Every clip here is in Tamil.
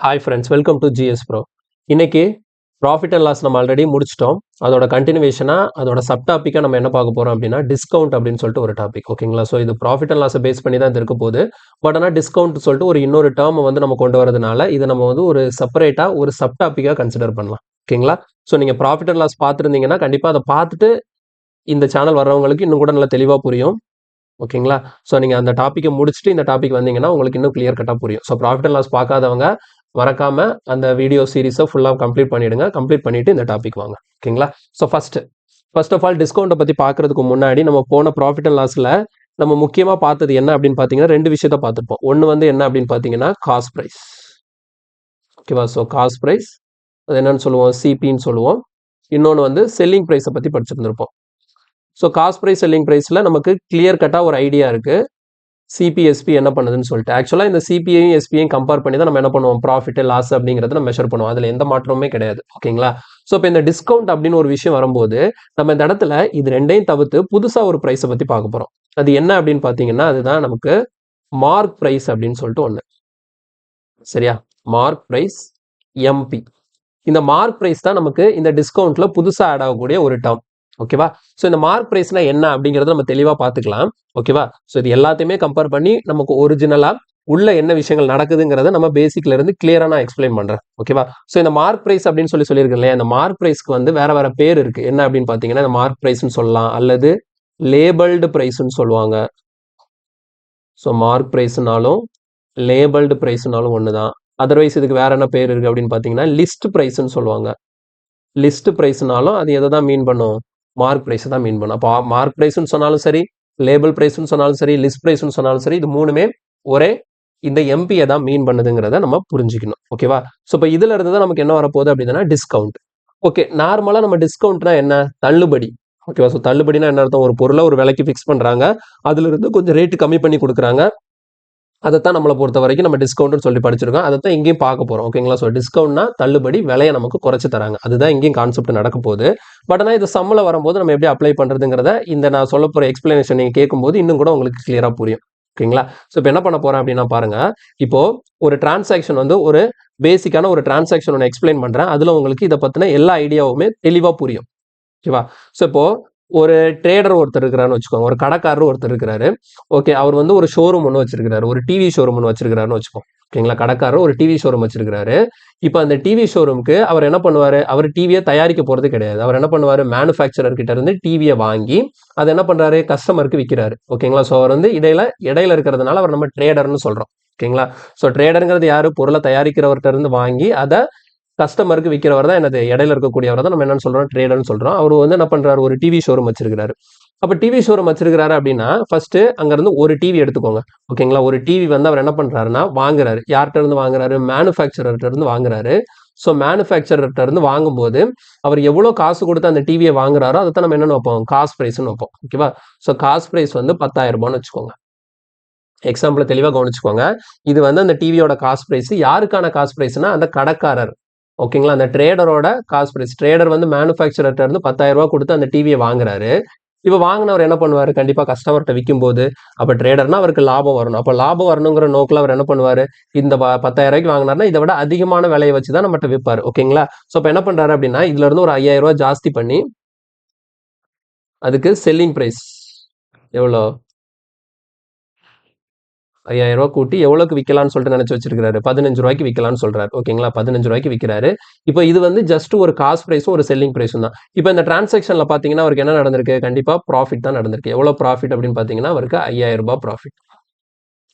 Hi friends, welcome to GS bro. இன்னைக்கு ப்ராஃபிட் அண்ட் லாஸ் நம்ம ஆல்ரெடி முடிச்சிட்டோம். அதோட கண்டினியூவேஷனாக அதோட சப் டாப்பிக்காக நம்ம என்ன பார்க்க போகிறோம் அப்படின்னா டிஸ்கவுண்ட் அப்படின்னு சொல்லிட்டு ஒரு டாபிக். ஓகேங்களா? ஸோ இது ப்ராஃபிட் அண்ட் லாஸை பேஸ் பண்ணி தான் இது இருக்க போகுது. பட் ஆனால் டிஸ்கவுண்ட் சொல்லிட்டு ஒரு இன்னொரு டேர்ம் வந்து நம்ம கொண்டு வரதுனால இதை நம்ம வந்து ஒரு செப்பரேட்டாக ஒரு சப் டாப்பிக்காக கன்சிடர் பண்ணலாம். ஓகேங்களா? ஸோ நீங்கள் ப்ராஃபிட் அண்ட் லாஸ் பார்த்துருந்தீங்கன்னா கண்டிப்பாக அதை பார்த்துட்டு இந்த சேனல் வர்றவங்களுக்கு இன்னும் கூட நல்லா தெளிவாக புரியும். ஓகேங்களா? ஸோ நீங்கள் அந்த டாப்பிக்கை முடிச்சுட்டு இந்த டாபிக் வந்தீங்கன்னா உங்களுக்கு இன்னும் கிளியர் கட்டாக புரியும். ஸோ ப்ராஃபிட் அண்ட் லாஸ் பார்க்காதவங்க மறக்காம அந்த வீடியோ சீரிஸை ஃபுல்லாக கம்ப்ளீட் பண்ணிடுங்க. கம்ப்ளீட் பண்ணிட்டு இந்த டாபிக் வாங்க. ஓகேங்களா? ஸோ ஃபர்ஸ்ட் ஆஃப் ஆல் டிஸ்கவுண்ட்டை பற்றி பார்க்கறதுக்கு முன்னாடி நம்ம போன ப்ராஃபிட் அண்ட் லாஸில் நம்ம முக்கியமாக பார்த்தது என்ன அப்படின்னு பார்த்தீங்கன்னா ரெண்டு விஷயத்த பார்த்துருப்போம். ஒன்று வந்து என்ன அப்படின்னு பார்த்தீங்கன்னா காஸ்ட் ப்ரைஸ். ஓகேவா? ஸோ காஸ்ட் ப்ரைஸ் அது என்னன்னு சொல்லுவோம், சிபின்னு சொல்லுவோம். இன்னொன்று வந்து செல்லிங் ப்ரைஸை பற்றி படிச்சிருந்திருப்போம். ஸோ காஸ்ட் ப்ரைஸ் செல்லிங் ப்ரைஸில் நமக்கு கிளியர் கட்டாக ஒரு ஐடியா இருக்குது சிபிஎஸ்பி என்ன பண்ணுதுன்னு சொல்லிட்டு. ஆக்சுவலாக இந்த சிபிஐயும் எஸ்பிஐயும் கம்பேர் பண்ணி தான் நம்ம என்ன பண்ணுவோம், ப்ராஃபிட் லாஸ் அப்படிங்கிறத நம்ம மெஷர் பண்ணுவோம். அதில் எந்த மாற்றமுமே கிடையாது. ஓகேங்களா? ஸோ இப்போ இந்த டிஸ்கவுண்ட் அப்படின்னு ஒரு விஷயம் வரும்போது நம்ம இந்த இடத்துல இது ரெண்டையும் தவிர்த்து புதுசாக ஒரு ப்ரைஸை பற்றி பார்க்க போகிறோம். அது என்ன அப்படின்னு பார்த்தீங்கன்னா அதுதான் நமக்கு மார்க் ப்ரைஸ் அப்படின்னு சொல்லிட்டு ஒன்று. சரியா? Mark price MP. இந்த மார்க் ப்ரைஸ் தான் நமக்கு இந்த டிஸ்கவுண்ட்ல புதுசாக ஆட் ஆகக்கூடிய ஒரு டேர்ம். ஓகேவா? ஸோ இந்த மார்க் ப்ரைஸ்னா என்ன அப்படிங்கிறத நம்ம தெளிவாக பார்த்துக்கலாம். ஓகேவா? ஸோ இது எல்லாத்தையுமே கம்பேர் பண்ணி நமக்கு ஒரிஜினலாக உள்ள என்ன விஷயங்கள் நடக்குதுங்கிறத நம்ம பேசிக்ல இருந்து கிளியரா நான் எக்ஸ்பிளைன் பண்றேன். ஓகேவா? ஸோ இந்த மார்க் ப்ரைஸ் அப்படின்னு சொல்லியிருக்கேன் இல்லையா, இந்த மார்க் ப்ரைஸ்க்கு வந்து வேற வேற பேர் இருக்கு. என்ன அப்படின்னு பார்த்தீங்கன்னா இந்த மார்க் ப்ரைஸ்ன்னு சொல்லலாம், அல்லது லேபிள்டு ப்ரைஸ்ன்னு சொல்லுவாங்க. ஸோ மார்க் ப்ரைஸ்னாலும் லேபிள்டு ப்ரைஸ்னாலும் ஒன்று தான். அதர்வைஸ் இதுக்கு வேற என்ன பேர் இருக்கு அப்படின்னு பார்த்தீங்கன்னா லிஸ்ட் ப்ரைஸ்ன்னு சொல்லுவாங்க. லிஸ்ட் ப்ரைஸ்னாலும் அது எதை தான் மீன் பண்ணும், மார்க் ப்ரைஸ் தான் மீன் பண்ணும். அப்போ மார்க் ப்ரைஸ்ன்னு சொன்னாலும் சரி, லேபிள் ப்ரைஸ்ன்னு சொன்னாலும் சரி, லிஸ்ட் ப்ரைஸ்ன்னு சொன்னாலும் சரி, இது மூணுமே ஒரே இந்த எம்பியை தான் மீன் பண்ணுதுங்கிறத நம்ம புரிஞ்சுக்கணும். ஓகேவா? ஸோ இப்போ இதுல இருந்து தான் நமக்கு என்ன வரப்போகுது அப்படின்னா டிஸ்கவுண்ட். ஓகே, நார்மலாக நம்ம டிஸ்கவுண்ட்னா என்ன, தள்ளுபடி. ஓகேவா? ஸோ தள்ளுபடினா என்ன அர்த்தம், ஒரு பொருளை ஒரு விலைக்கு ஃபிக்ஸ் பண்றாங்க, அதுல இருந்து கொஞ்சம் ரேட்டு கம்மி பண்ணி கொடுக்குறாங்க. அதைத்தான் நம்மளை பொறுத்த வரைக்கும் நம்ம டிஸ்கவுண்ட்னு சொல்லி படிச்சிருக்கோம். அதைத்தான் இங்கேயும் பார்க்க போறோம். ஓகேங்களா? ஸோ டிஸ்கவுண்ட்னா தள்ளுபடி, விலையை நமக்கு குறைச்சு தராங்க. அதுதான் இங்கேயும் கான்செப்ட் நடக்க போகுது. பட் ஆனால் இது சம்மில் வரும்போது நம்ம எப்படி அப்ளை பண்றதுங்கிறத இந்த நான் சொல்ல போற எக்ஸ்பிளனேஷன் நீங்க கேட்கும்போது இன்னும் கூட உங்களுக்கு கிளியரா புரியும். ஓகேங்களா? ஸோ இப்போ என்ன பண்ண போறேன் அப்படின்னா பாருங்க, இப்போ ஒரு டிரான்சாக்ஷன் வந்து ஒரு பேசிக்கான ஒரு டிரான்சாக்ஷன் ஒன்று எக்ஸ்பிளைன் பண்றேன். அதுல உங்களுக்கு இதை பத்தின எல்லா ஐடியாவுமே தெளிவா புரியும். ஓகேவா? ஸோ இப்போ ஒரு ட்ரேடர் ஒருத்தர் இருக்கிறாருன்னு வச்சுக்கோங்க, ஒரு கடைக்காரர் ஒருத்தர் இருக்கிறாரு. ஓகே, அவர் வந்து ஒரு ஷோரூம் ஒன்று வச்சிருக்காரு, ஒரு டிவி ஷோரூம் ஒன்று வச்சிருக்காருன்னு வச்சுக்கோம். ஓகேங்களா? கடைக்காரர் ஒரு டிவி ஷோரூம் வச்சிருக்காரு. இப்போ அந்த டிவி ஷோரூமுக்கு அவர் என்ன பண்ணுவாரு, அவர் டிவியை தயாரிக்க போறது கிடையாது. அவர் என்ன பண்ணுவாரு, மேனுஃபேக்சரர் கிட்ட இருந்து டிவியை வாங்கி அதை என்ன பண்றாரு, கஸ்டமருக்கு விற்கிறாரு. ஓகேங்களா? ஸோ அவர் வந்து இடையில இருக்கிறதுனால அவர் நம்ம ட்ரேடர்னு சொல்றோம். ஓகேங்களா? ஸோ ட்ரேடருங்கிறது யாரு, பொருளை தயாரிக்கிறவர்கிட்ட இருந்து வாங்கி அதை கஸ்டமருக்கு விற்கிறவர் தான் என்னது, இடையில இருக்கக்கூடியவர் தான் நம்ம என்னன்னு சொல்றோம், ட்ரேடர்னு சொல்றோம். அவர் வந்து என்ன பண்றாரு, ஒரு டிவி ஷோரூம் வச்சிருக்காரு. அப்ப டிவி ஷோரூம் வச்சிருக்காரு அப்படின்னா ஃபர்ஸ்ட் அங்க இருந்து ஒரு டிவி எடுத்துக்கோங்க. ஓகேங்களா? ஒரு டிவி வந்து அவர் என்ன பண்றாருன்னா வாங்குறாரு. யார்கிட்ட இருந்து வாங்குறாரு, மேனுஃபேக்சரர்கிட்ட இருந்து வாங்குறாரு. ஸோ மேனுஃபேக்சரர்கிட்ட இருந்து வாங்கும்போது அவர் எவ்வளவு காசு கொடுத்து அந்த டிவியை வாங்குறாரோ அதை தான் நம்ம என்னன்னு வைப்போம், காஸ்ட் பிரைஸ்னு வைப்போம். ஓகேவா? ஸோ காஸ்ட் பிரைஸ் வந்து 10,000 ரூபான்னு வச்சுக்கோங்க. எக்ஸாம்பிள் தெளிவாக கவனிச்சுக்கோங்க. இது வந்து அந்த டிவியோட காஸ்ட் பிரைஸ். யாருக்கான காஸ்ட் பிரைஸ்னா அந்த கடைக்காரர். ஓகேங்களா? அந்த ட்ரேடரோட காஸ்ட் பிரைஸ். ட்ரேடர் வந்து மேனுஃபேக்சரர்கிட்ட இருந்து 10,000 ரூபாய் கொடுத்து அந்த டிவியை வாங்குறாரு. இப்போ வாங்கினவர் என்ன பண்ணுவாரு, கண்டிப்பா கஸ்டமர்கிட்ட விற்கும் போது அப்ப ட்ரேடர்னா அவருக்கு லாபம் வரணும். அப்ப லாபம் வரணுங்கிற நோக்கில் அவர் என்ன பண்ணுவாரு, இந்த 10,000 ரூபாய்க்கு வாங்கினார்னா இதை விட அதிகமான விலையை வச்சு தான் நம்மகிட்ட விற்பாரு. ஓகேங்களா? ஸோ இப்போ என்ன பண்றாரு அப்படின்னா இதுல இருந்து ஒரு 5,000 ரூபாய் ஜாஸ்தி பண்ணி அதுக்கு செல்லிங் பிரைஸ் எவ்வளோ, 5,000 ரூபாய் கூட்டி எவ்வளவுக்கு விற்கலாம்னு சொல்லிட்டு நினைச்சு வச்சிருக்காரு, 15 ரூபாய்க்கு விற்கலாம்னு சொல்றாரு. ஓகேங்களா? 15 ரூபாய்க்கு விற்கிறாரு. இப்போ இது வந்து ஜஸ்ட் ஒரு காஸ்ட் பிரைஸும் ஒரு செல்லிங் பிரைஸும் தான். இப்போ இந்த டிரான்சாக்ஷன்ல பாத்தீங்கன்னா அவருக்கு என்ன நடந்திருக்கு, கண்டிப்பா ப்ராஃபிட் தான் நடந்திருக்கு. எவ்வளவு ப்ராஃபிட் அப்படின்னு பாத்தீங்கன்னா அவருக்கு 5,000 ரூபாய் ப்ராஃபிட்.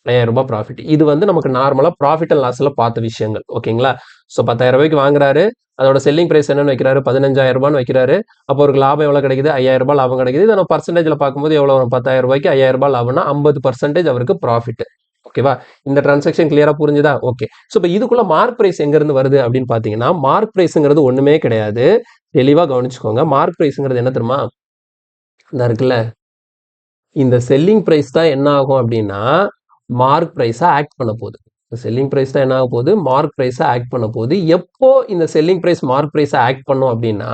5,000 ரூபாய் ப்ராஃபிட். இது வந்து நமக்கு நார்மலா ப்ராஃபிட் அண்ட் லாஸ்ல பார்த்த விஷயங்கள். ஓகேங்களா? ஸோ 10,000 ரூபாய்க்கு வாங்குறாரு, அதோட செல்லிங் பிரைஸ் என்னன்னு வைக்கிறாரு, 15,000 ரூபான்னு வைக்கிறாரு. அப்போ ஒரு லாபம் எவ்வளவு கிடைக்குது, 5,000 ரூபாய் லாபம் கிடைக்குது. இதை நம்ம பர்சன்டேஜ்ல பார்க்கும்போது எவ்வளவு வரும், 10,000 ரூபாய்க்கு 5,000 ரூபாய் லாபம்னா 50% அவருக்கு ப்ராஃபிட். ஓகேவா? இந்த டிரான்சாக்ஷன் கிளியரா புரிஞ்சுதா? ஓகே. ஸோ இப்போ இதுக்குள்ள மார்க் பிரைஸ் எங்க இருந்து வருது அப்படின்னு பாத்தீங்கன்னா, மார்க் பிரைஸ்ங்கிறது ஒண்ணுமே கிடையாது. தெளிவா கவனிச்சுக்கோங்க. மார்க் பிரைஸ்ங்கிறது என்ன தெரியுமா, இந்த இருக்குல்ல, இந்த செல்லிங் பிரைஸ் தான் என்ன ஆகும் அப்படின்னா மார்க் பிரைஸா ஆக்ட் பண்ண போகுது. செல்லிங் பிரைஸ் தான் என்ன ஆக போகுது, மார்க் பிரைஸா ஆக்ட் பண்ண போகுது. எப்போ இந்த செல்லிங் பிரைஸ் மார்க் பிரைஸா ஆக்ட் பண்ணும் அப்படின்னா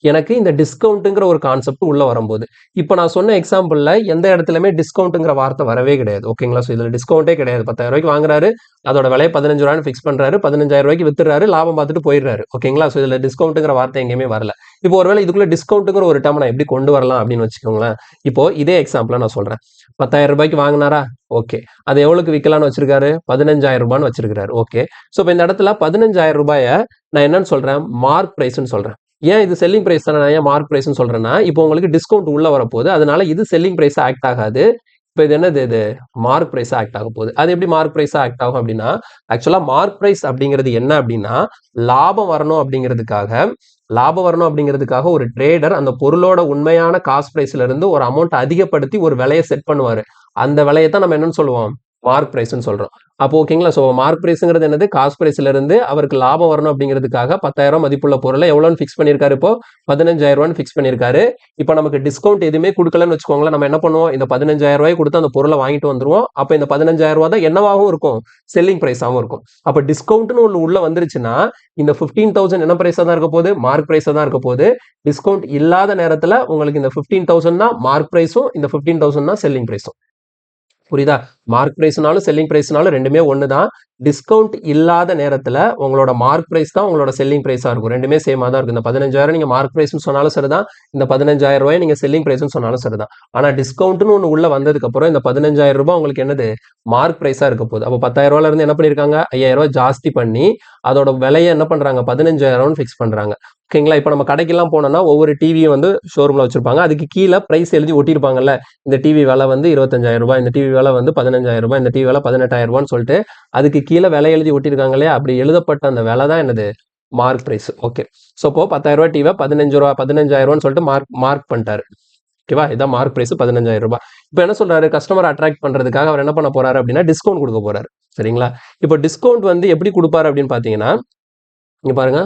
எனக்கு இந்த டிஸ்கவுண்ட்டுங்கிற ஒரு கான்செப்ட் உள்ள வரும்போது இப்போ நான் சொன்ன எக்ஸாம்பிள்ல எந்த இடத்துலயுமே டிஸ்கவுண்ட்டுங்கிற வார்த்தை வரவே கிடையாது. ஓகேங்களா? ஸோ இதுல டிஸ்கவுண்டே கிடையாது. 10,000 ரூபாய்க்கு வாங்குறாரு, அதோட விலையை 15 ரூபான்னு ஃபிக்ஸ் பண்றாரு, 15,000 ரூபாய்க்கு வித்துறாரு, லாபம் பார்த்துட்டு போயிடுறாரு. ஓகேங்களா? ஸோ இதுல டிஸ்கவுண்ட்டுங்கிற வார்த்தை எங்கேயுமே வரல. இப்போ ஒருவேளை இதுக்குள்ள டிஸ்கவுண்ட்டுங்கிற ஒரு டேர்ம் நான் எப்படி கொண்டு வரலாம் அப்படின்னு வச்சுக்கோங்களேன். இப்போ இதே எக்ஸாம்பிள நான் சொல்றேன். 10,000 ரூபாய்க்கு வாங்கினாரா? ஓகே. அது எவ்வளவுக்கு விற்கலாம்னு வச்சிருக்காரு? 15,000 ரூபான்னு வச்சிருக்காரு. ஓகே. ஸோ இப்போ இந்த இடத்துல 15,000 ரூபாயை நான் என்னன்னு சொல்றேன்? மார்க் பிரைஸ்ன்னு சொல்றேன். ஏன் இது செல்லிங் பிரைஸ் தானே, நான் ஏன் மார்க் பிரைஸ்ன்னு சொல்றேன்னா, இப்போ உங்களுக்கு டிஸ்கவுண்ட் உள்ள வரப்போகுது, அதனால இது செல்லிங் பிரைஸ் ஆக்ட் ஆகாது. இப்போ இது என்னது, இது மார்க் பிரைஸ் ஆக்ட் ஆக போகுது. அது எப்படி மார்க் பிரைஸ் ஆக்ட் ஆகும் அப்படின்னா, ஆக்சுவலா மார்க் பிரைஸ் அப்படிங்கிறது என்ன அப்படின்னா, லாபம் வரணும் அப்படிங்கிறதுக்காக ஒரு ட்ரேடர் அந்த பொருளோட உண்மையான காஸ்ட் பிரைஸ்ல இருந்து ஒரு அமௌண்ட் அதிகப்படுத்தி ஒரு விலையை செட் பண்ணுவாரு. அந்த விலையை தான் நம்ம என்னன்னு சொல்லுவோம்? மார்க் பிரைஸ்ன்னு சொல்றோம். அப்போ ஓகேங்களா? ஸோ மார்க் பிரைஸ்ங்கிறது என்னது? காஸ்ட் பிரைஸ்ல இருந்து அவருக்கு லாபம் வரணும் அப்படிங்கிறதுக்காக 10,000 மதிப்புள்ள பொருளை எவ்வளோன்னு ஃபிக்ஸ் பண்ணியிருக்காரு? இப்போ 15,000 ரூபான்னு ஃபிக்ஸ் பண்ணியிருக்காரு. இப்போ நமக்கு டிஸ்கவுண்ட் எதுவுமே கொடுக்கலன்னு வச்சுக்கோங்களேன், நம்ம என்ன பண்ணுவோம்? இந்த 15,000 ரூபாய் கொடுத்து அந்த பொருளை வாங்கிட்டு வந்துருவோம். அப்போ இந்த 15,000 ரூபாய் தான் என்னவாகவும் இருக்கும்? செல்லிங் பிரைஸாகவும் இருக்கும். அப்போ டிஸ்கவுண்ட்னு ஒன்று உள்ள வந்துருச்சுன்னா இந்த 15,000 என்ன பிரைஸா தான் இருக்க போகுது? மார்க் பிரைஸா தான் இருக்க போகுது. டிஸ்கவுண்ட் இல்லாத நேரத்துல உங்களுக்கு இந்த 15,000 தான் மார்க் பிரைஸும், இந்த 15,000 தான் செல்லிங் பிரைஸும். புரியுதா? மார்க் பிரைஸ்னாலும் செல்லிங் பிரைஸ்னாலும் ரெண்டுமே ஒன்று தான். டிஸ்கவுண்ட் இல்லாத நேரத்தில் உங்களோட மார்க் பிரைஸ் தான் உங்களோட செல்லிங் பிரைஸாக இருக்கும். ரெண்டுமே சேமாக தான் இருக்கும். இந்த 15,000 நீங்கள் மார்க் பிரைஸ்னு சொன்னாலும் சரிதான், இந்த 15,000 ரூபாய் நீங்கள் செல்லிங் பிரைஸ்னு சொன்னாலும் சரிதான். ஆனால் டிஸ்கவுண்ட்னு ஒன்று உள்ள வந்ததுக்கப்புறம் இந்த 15,000 ரூபாய் உங்களுக்கு என்னது? மார்க் பிரைஸாக இருக்க போகுது. அப்போ 10,000 ரூபாயில இருந்து என்ன பண்ணியிருக்காங்க? 5,000 ரூபாய் ஜாஸ்தி பண்ணி அதோட விலையை என்ன பண்ணுறாங்க? 15,000 ஃபிக்ஸ் பண்ணுறாங்க. ஓகேங்களா? இப்போ நம்ம கடைக்கெல்லாம் போனோம்னா ஒவ்வொரு டிவியும் வந்து ஷோரூமில் வச்சிருப்பாங்க. அதுக்கு கீழே பிரைஸ் எழுதி ஒட்டியிருப்பாங்கல்ல. இந்த டிவி விலை வந்து 25,000 ரூபாய், இந்த டிவி விலை வந்து 15,000 ரூபாய், இந்த டிவி விலை 18,000 ரூபான்னு சொல்லிட்டு அதுக்கு கீழே விலை எழுதி ஒட்டியிருக்காங்க இல்லையா? அப்படி எழுதப்பட்ட அந்த விலை தான் என்னது? Mark price. ஓகே. ஸோ இப்போ 10,000 ரூபாய் டிவியை 15,000 ரூபான்னு சொல்லிட்டு மார்க் பண்ணிட்டாரு. ஓகேவா? இதான் மார்க் பிரைஸ் 15,000 ரூபாய். இப்போ என்ன சொல்றாரு? கஸ்டமர் அட்ராக்ட் பண்றதுக்காக அவர் என்ன பண்ண போறாரு அப்படின்னா டிஸ்கவுண்ட் கொடுக்க போறாரு. சரிங்களா? இப்போ டிஸ்கவுண்ட் வந்து எப்படி கொடுப்பாரு அப்படின்னு பாத்தீங்கன்னா, இங்க பாருங்க,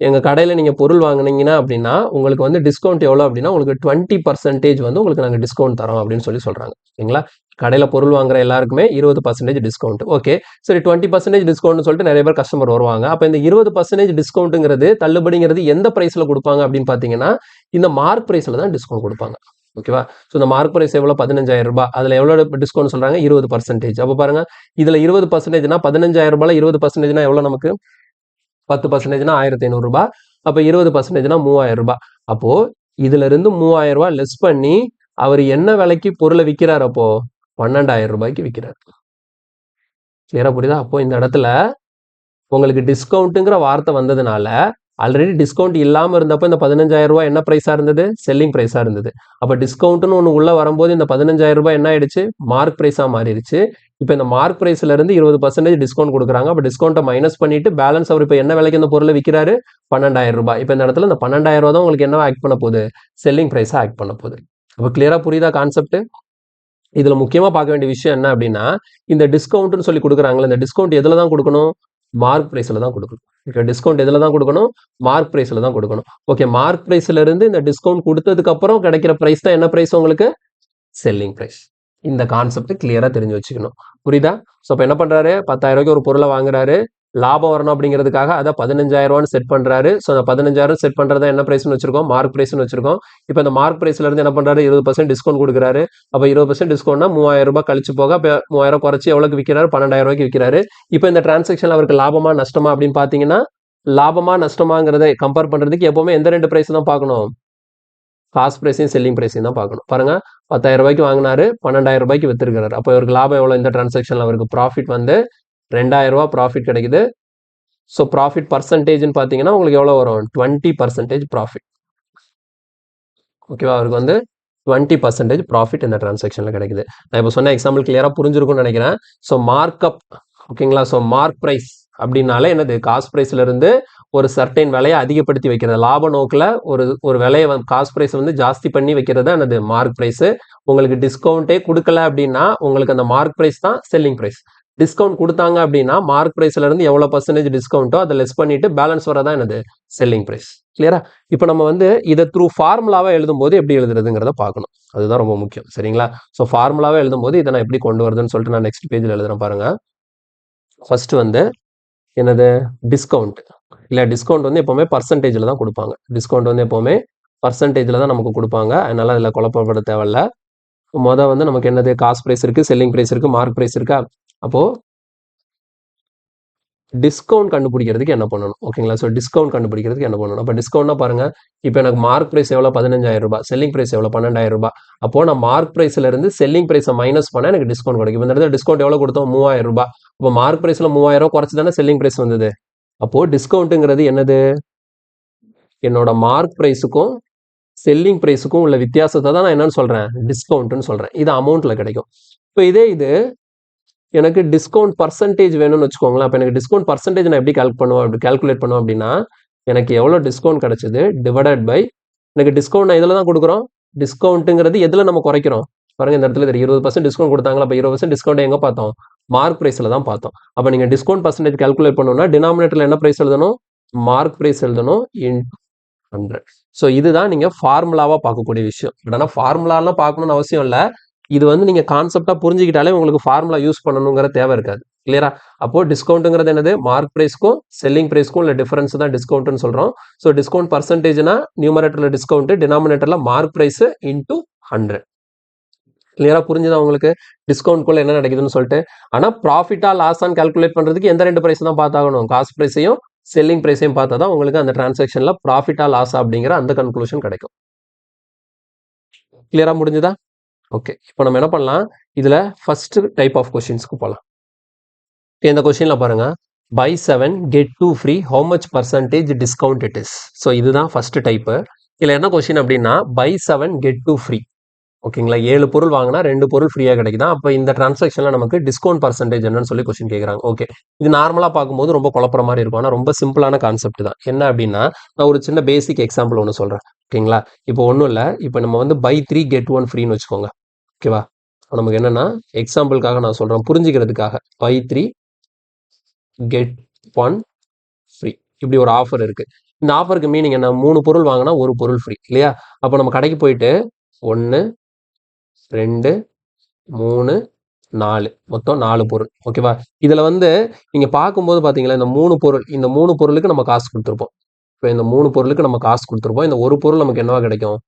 எங்க கடையில நீங்க பொருள் வாங்குனீங்கன்னா அப்படின்னா உங்களுக்கு வந்து டிஸ்கவுண்ட் எவ்வளோ அப்படின்னா உங்களுக்கு 20% வந்து உங்களுக்கு நாங்கள் டிஸ்கவுண்ட் தரோம் அப்படின்னு சொல்றாங்க. ஓகேங்களா? கடையில பொருள் வாங்குற எல்லாருக்குமே 20% டிஸ்கவுண்ட். ஓகே. சரி, 20% டிஸ்கவுண்ட் சொல்லிட்டு நிறைய பேர் கஸ்டமர் வருவாங்க. அப்போ இந்த 20% டிஸ்கவுண்ட்டுங்கிறது, தள்ளுபடிங்கிறது எந்த பிரைஸ்ல கொடுப்பாங்க அப்படின்னு பாத்தீங்கன்னா இந்த மார்க் பிரைஸ்ல தான் டிஸ்கவுண்ட் கொடுப்பாங்க. ஓகேவா? ஸோ இந்த மார்க் பிரைஸ் எவ்வளோ? 15,000 ரூபாய். அதுல எவ்வளோ டிஸ்கவுண்ட் சொல்றாங்க? 20%. அப்போ பாருங்க, இதுல 20%னா 15,000 ரூபாயில 20%னா எவ்வளோ நமக்கு? 10%னா 1,500 ரூபாய். அப்ப 20%னா 3,000 ரூபாய். அப்போ இதுல இருந்து 3,000 ரூபாய் லெஸ் பண்ணி அவர் என்ன விலைக்கு பொருளை விற்கிறார்? அப்போ 12,000 ரூபாய்க்கு விற்கிறார். கிளியரா புரியுதா? அப்போ இந்த இடத்துல உங்களுக்கு டிஸ்கவுண்ட்டுங்கிற வார்த்தை வந்ததுனால, ஆல்ரெடி டிஸ்கவுண்ட் இல்லாம இருந்தப்போ இந்த 15,000 ரூபாய் என்ன பிரைஸா இருந்தது? செல்லிங் பிரைஸா இருந்தது. அப்ப டிஸ்கவுண்ட்னு ஒன்று உள்ள வரும்போது இந்த 15,000 ரூபாய் என்ன ஆயிடுச்சு? மார்க் பிரைஸா மாறிடுச்சு. இப்போ இந்த மார்க் பிரைஸ்ல இருந்து 20% டிஸ்கவுண்ட் கொடுக்குறாங்க. அப்போ டிஸ்கவுண்ட்டை மைனஸ் பண்ணிட்டு பேலன்ஸ் அவர் இப்போ என்ன விலைக்கு இந்த பொருளை விற்கிறாரு? 12,000 ரூபாய். இப்போ இந்த இடத்துல இந்த 12,000 ரூபாய் தான் உங்களுக்கு என்ன ஆக்ட் பண்ண போகுது? செல்லிங் பிரைஸா ஆக்ட் பண்ண போகுது. அப்போ கிளியரா புரியுதா கான்செப்ட்? இதுல முக்கியமா பார்க்க வேண்டிய விஷயம் என்ன அப்படின்னா, இந்த டிஸ்கவுண்ட்னு சொல்லி கொடுக்குறாங்களே, இந்த டிஸ்கவுண்ட் எதுல தான் கொடுக்கணும்? மார்க் பிரைஸ்ல தான் கொடுக்கணும். ஓகே. டிஸ்கவுண்ட் எதுல தான் கொடுக்கணும்? மார்க் பிரைஸ்ல தான் கொடுக்கணும். ஓகே. மார்க் பிரைஸ்ல இருந்து இந்த டிஸ்கவுண்ட் கொடுத்ததுக்கு அப்புறம் கிடைக்கிற பிரைஸ் தான் என்ன பிரைஸ் உங்களுக்கு? Selling price. இந்த கான்செப்ட் கிளியரா தெரிஞ்சு வச்சுக்கணும். புரியுதா? ஸோ இப்போ என்ன பண்றாரு? 10,000 ரூபாய்க்கு ஒரு பொருளை வாங்குறாரு. லாபம் வரணும் அப்படிங்கிறதுக்காக அதை 15,000 ரூபான்னு செட் பண்றாரு. ஸோ அந்த 15,000 செட் பண்றதா என்ன பிரைஸ்னு வச்சிருக்கோம்? மார்க் பிரைஸ்னு வச்சிருக்கோம். இப்போ இந்த மார்க் பிரைஸ்ல இருந்து என்ன பண்றாரு? 20% டிஸ்கவுண்ட் கொடுக்குறாரு. அப்போ 20% டிஸ்கவுண்ட்னா 3,000 ரூபாய் கழிச்சு போக, அப்போ 3,000 குறைச்சி எவ்வளவுக்கு விற்கிறாரு? 12,000 ரூபாய்க்கு விற்கிறாரு. இப்போ இந்த டிரான்சாக்ஷன் அவருக்கு லாபமா நஷ்டமா அப்படின்னு பாத்தீங்கன்னா, லாபமா நஷ்டமாங்கிறத கம்பேர் பண்றதுக்கு எப்பவுமே எந்த ரெண்டு பிரைஸ் தான் பார்க்கணும்? காஸ்ட் பிரைஸையும் செல்லிங் பிரைஸையும் தான் பார்க்கணும். பாருங்க, 10,000 ரூபாய்க்கு வாங்கினாரு, 12,000 ரூபாய்க்கு வித்திருக்கிறாரு. அப்போ இவருக்கு லாபம் எவ்வளோ? இந்த டிரான்சாக்ஷன்ல அவருக்கு ப்ராஃபிட் வந்து 2,000 ரூபாய் ப்ராஃபிட் கிடைக்குது. ஸோ ப்ராஃபிட் பர்சன்டேஜ்னு பார்த்தீங்கன்னா உங்களுக்கு எவ்வளோ வரும்? 20% ப்ராஃபிட். ஓகேவா? அவருக்கு வந்து 20% ப்ராஃபிட் இந்த டிரான்சாக்ஷன்ல கிடைக்குது. நான் இப்போ சொன்ன எக்ஸாம்பிள் கிளியரா புரிஞ்சிருக்கும்னு நினைக்கிறேன். ஸோ மார்க் அப், ஓகேங்களா? ஸோ மார்க் பிரைஸ் அப்படின்னாலே என்னது? காஸ்ட் பிரைஸ்ல இருந்து ஒரு சர்டைன் விலையை அதிகப்படுத்தி வைக்கிறது. லாப நோக்கில் ஒரு விலையை காஸ்ட் பிரைஸ் வந்து ஜாஸ்தி பண்ணி வைக்கிறது என்னது? Mark price. உங்களுக்கு டிஸ்கவுண்டே கொடுக்கல அப்படின்னா உங்களுக்கு அந்த மார்க் பிரைஸ் தான் செல்லிங் பிரைஸ். டிஸ்கவுண்ட் கொடுத்தாங்க அப்படின்னா மார்க் பிரைஸ்ல இருந்து எவ்வளவு பர்சன்டேஜ் டிஸ்கவுண்ட்டோ அதை லெஸ் பண்ணிட்டு பேலன்ஸ் வரதான் என்னது? Selling price. கிளியரா? இப்போ நம்ம வந்து இதை த்ரூ ஃபார்முலாவை எழுதும்போது எப்படி எழுதுறதுங்கிறத பார்க்கணும். அதுதான் ரொம்ப முக்கியம். சரிங்களா? ஸோ ஃபார்முலாவை எழுதும்போது இதை நான் எப்படி கொண்டு வருதுன்னு சொல்லிட்டு நான் நெக்ஸ்ட் பேஜில் எழுதுறேன் பாருங்க. ஃபர்ஸ்ட் வந்து என்னது? டிஸ்கவுண்ட். இல்லை டிஸ்கவுண்ட் வந்து எப்போவுமே பர்சன்டேஜில் தான் கொடுப்பாங்க. டிஸ்கவுண்ட் வந்து எப்போவுமே பர்சன்டேஜில் தான் நமக்கு கொடுப்பாங்க. அதனால் அதில் குழப்பப்பட தேவையில்ல. வந்து நமக்கு என்னது காஸ்ட் ப்ரைஸ் இருக்குது, செல்லிங் ப்ரைஸ் இருக்குது, மார்க் ப்ரைஸ் இருக்கா. அப்போது டிஸ்கவுண்ட் கண்டுபிடிக்கிறதுக்கு என்ன பண்ணணும்? ஓகேங்களா. ஸோ டிஸ்கவுண்ட் கண்டுபிடிக்கிறதுக்கு என்ன பண்ணணும்? அப்போ டிஸ்கவுண்ட்னா பாருங்க, இப்போ எனக்கு மார்க் ப்ரைஸ் எவ்வளோ 15,000 ரூபாய், செல்லிங் ப்ரைஸ் எவ்வளோ 12,000 ரூபாய். அப்போ நான் மார்க் ப்ரைஸ்ல இருந்து செல்லிங் ப்ரைஸை மைனஸ் பண்ணால் எனக்கு டிஸ்கவுண்ட் கிடைக்கும். இந்த இடத்துல டிஸ்கவுண்ட் எவ்வளோ கொடுத்தோம்? 3,000 ரூபாய். அப்போ மார்க் ப்ரைஸ்ல 3,000 குறைச்சி தானே செல்லிங் ப்ரைஸ் வந்தது. அப்போ டிஸ்கவுண்ட்டுங்கிறது என்னது? என்னோட மார்க் ப்ரைஸுக்கும் செல்லிங் ப்ரைஸுக்கும் உள்ள வித்தியாசத்தை தான் நான் என்னன்னு சொல்றேன்? டிஸ்கவுண்ட்னு சொல்றேன். இது அமௌண்ட்ல கிடைக்கும். இப்போ இதே இது எனக்கு டிஸ்கவுண்ட் பர்சன்டேஜ் வேணும்னு வச்சுக்கோங்களேன். அப்போ எனக்கு டிஸ்கவுண்ட் பர்சன்டேஜ் நான் எப்படி கால்குலேட் பண்ணுவேன் அப்படின்னா, எனக்கு எவ்வளோ டிஸ்கவுண்ட் கிடைச்சது டிவைடட் பை எனக்கு டிஸ்கவுண்ட் நான் இதில் தான் கொடுக்குறோம். டிஸ்கவுண்ட்டுங்கிறது எதில் நம்ம குறைக்கிறோம் பாருங்க. இந்த இடத்துல 20% டிஸ்கவுண்ட் கொடுத்தாங்களா, அப்போ 20% டிஸ்கவுண்ட் எங்கே பார்த்தோம்? மார்க் ப்ரைஸில் தான் பார்த்தோம். அப்போ நீங்கள் டிஸ்கவுண்ட் பர்சன்டேஜ் கால்குலேட் பண்ணணும்னா டினாமினேட்டரில் என்ன ப்ரைஸ் எழுதணும்? மார்க் ப்ரைஸ் எழுதணும் இன்ட் 100. ஸோ இதுதான் நீங்கள் ஃபார்முலாவாக பார்க்கக்கூடிய விஷயம். ஆனால் ஃபார்முலாலாம் பார்க்கணும்னு அவசியம் இல்லை. இது வந்து நீங்கள் கான்செப்டாக புரிஞ்சுக்கிட்டாலே உங்களுக்கு ஃபார்முலா யூஸ் பண்ணணுங்கிற தேவை இருக்காது. கிளியரா? அப்போ டிஸ்கவுண்ட்டுங்கிறது என்னது? மார்க் ப்ரைஸ்க்கும் செல்லிங் ப்ரைஸ்க்கும் உள்ள டிஃபரன்ஸ் தான் டிஸ்கவுண்ட்னு சொல்கிறோம். ஸோ டிஸ்கவுண்ட் பர்சன்டேஜ்னா நியூமரேட்டரில் டிஸ்கவுண்ட், டினாமினேட்டரில் மார்க் ப்ரைஸ் இன்டூ 100. கிளியரா புரிஞ்சுதா உங்களுக்கு? டிஸ்கவுண்ட்குள்ள என்ன நடக்குதுன்னு சொல்லிட்டு. ஆனால் ப்ராஃபிட்டா லாஸான்னு கால்குலேட் பண்ணுறதுக்கு எந்த 2 ப்ரைஸ் தான் பார்த்தாகணும்? காஸ்ட் ப்ரைஸையும் செல்லிங் ப்ரைஸையும் பார்த்தா தான் உங்களுக்கு அந்த டிரான்சாக்ஷனில் ப்ராஃபிட்டா லாஸா அப்படிங்கிற அந்த கன்க்ளூஷன் கிடைக்கும். கிளியரா முடிஞ்சுதா? ஓகே. இப்போ நம்ம என்ன பண்ணலாம்? இதில் ஃபர்ஸ்ட் டைப் ஆஃப் கொஸ்டின்ஸ்க்கு போகலாம். இந்த கொஸ்டினில் பாருங்க, buy 7 get 2 free, how much percentage discount it is. So இதுதான் ஃபர்ஸ்ட் டைப்பு. இதில் என்ன கொஸ்டின் அப்படின்னா, பை 7 கெட் 2 ஃப்ரீ. ஓகேங்களா. 7 பொருள் வாங்கினா 2 பொருள் ஃப்ரீயாக கிடைக்குதா. அப்போ இந்த டிரான்சாக்ஷனில் நமக்கு டிஸ்கவுண்ட் பர்சன்டேஜ் என்னன்னு சொல்லி கொஸ்டின் கேட்குறாங்க. ஓகே, இது நார்மலாக பார்க்கும்போது ரொம்ப குழப்பற மாதிரி இருக்கும். ஆனால் ரொம்ப சிம்பிளான கான்செப்ட் தான். என்ன அப்படின்னா, நான் ஒரு சின்ன பேசிக் எக்ஸாம்பிள் ஒன்று சொல்கிறேன். ஓகேங்களா. இப்போ ஒன்றும் இல்லை, இப்போ நம்ம வந்து பை 3 கெட் 1 ஃப்ரீன்னு வச்சுக்கோங்க. ஓகேவா. நமக்கு என்னன்னா எக்ஸாம்பிளுக்காக நான் சொல்கிறேன், புரிஞ்சுக்கிறதுக்காக. பை 3 கெட் 1 ஃப்ரீ, இப்படி ஒரு ஆஃபர் இருக்கு. இந்த ஆஃபருக்கு மீனிங் என்ன? 3 பொருள் வாங்கினா 1 பொருள் ஃப்ரீ இல்லையா. அப்போ நம்ம கடைக்கு போயிட்டு 1 2 3 4 மொத்தம் 4 பொருள். ஓகேவா. இதில் வந்து நீங்கள் பார்க்கும்போது பார்த்தீங்களா, இந்த 3 பொருள், இந்த 3 பொருளுக்கு நம்ம காசு கொடுத்துருப்போம். இப்போ இந்த 3 பொருளுக்கு நம்ம காசு கொடுத்துருப்போம். இந்த ஒரு பொருள் நமக்கு என்னவா கிடைக்கும்?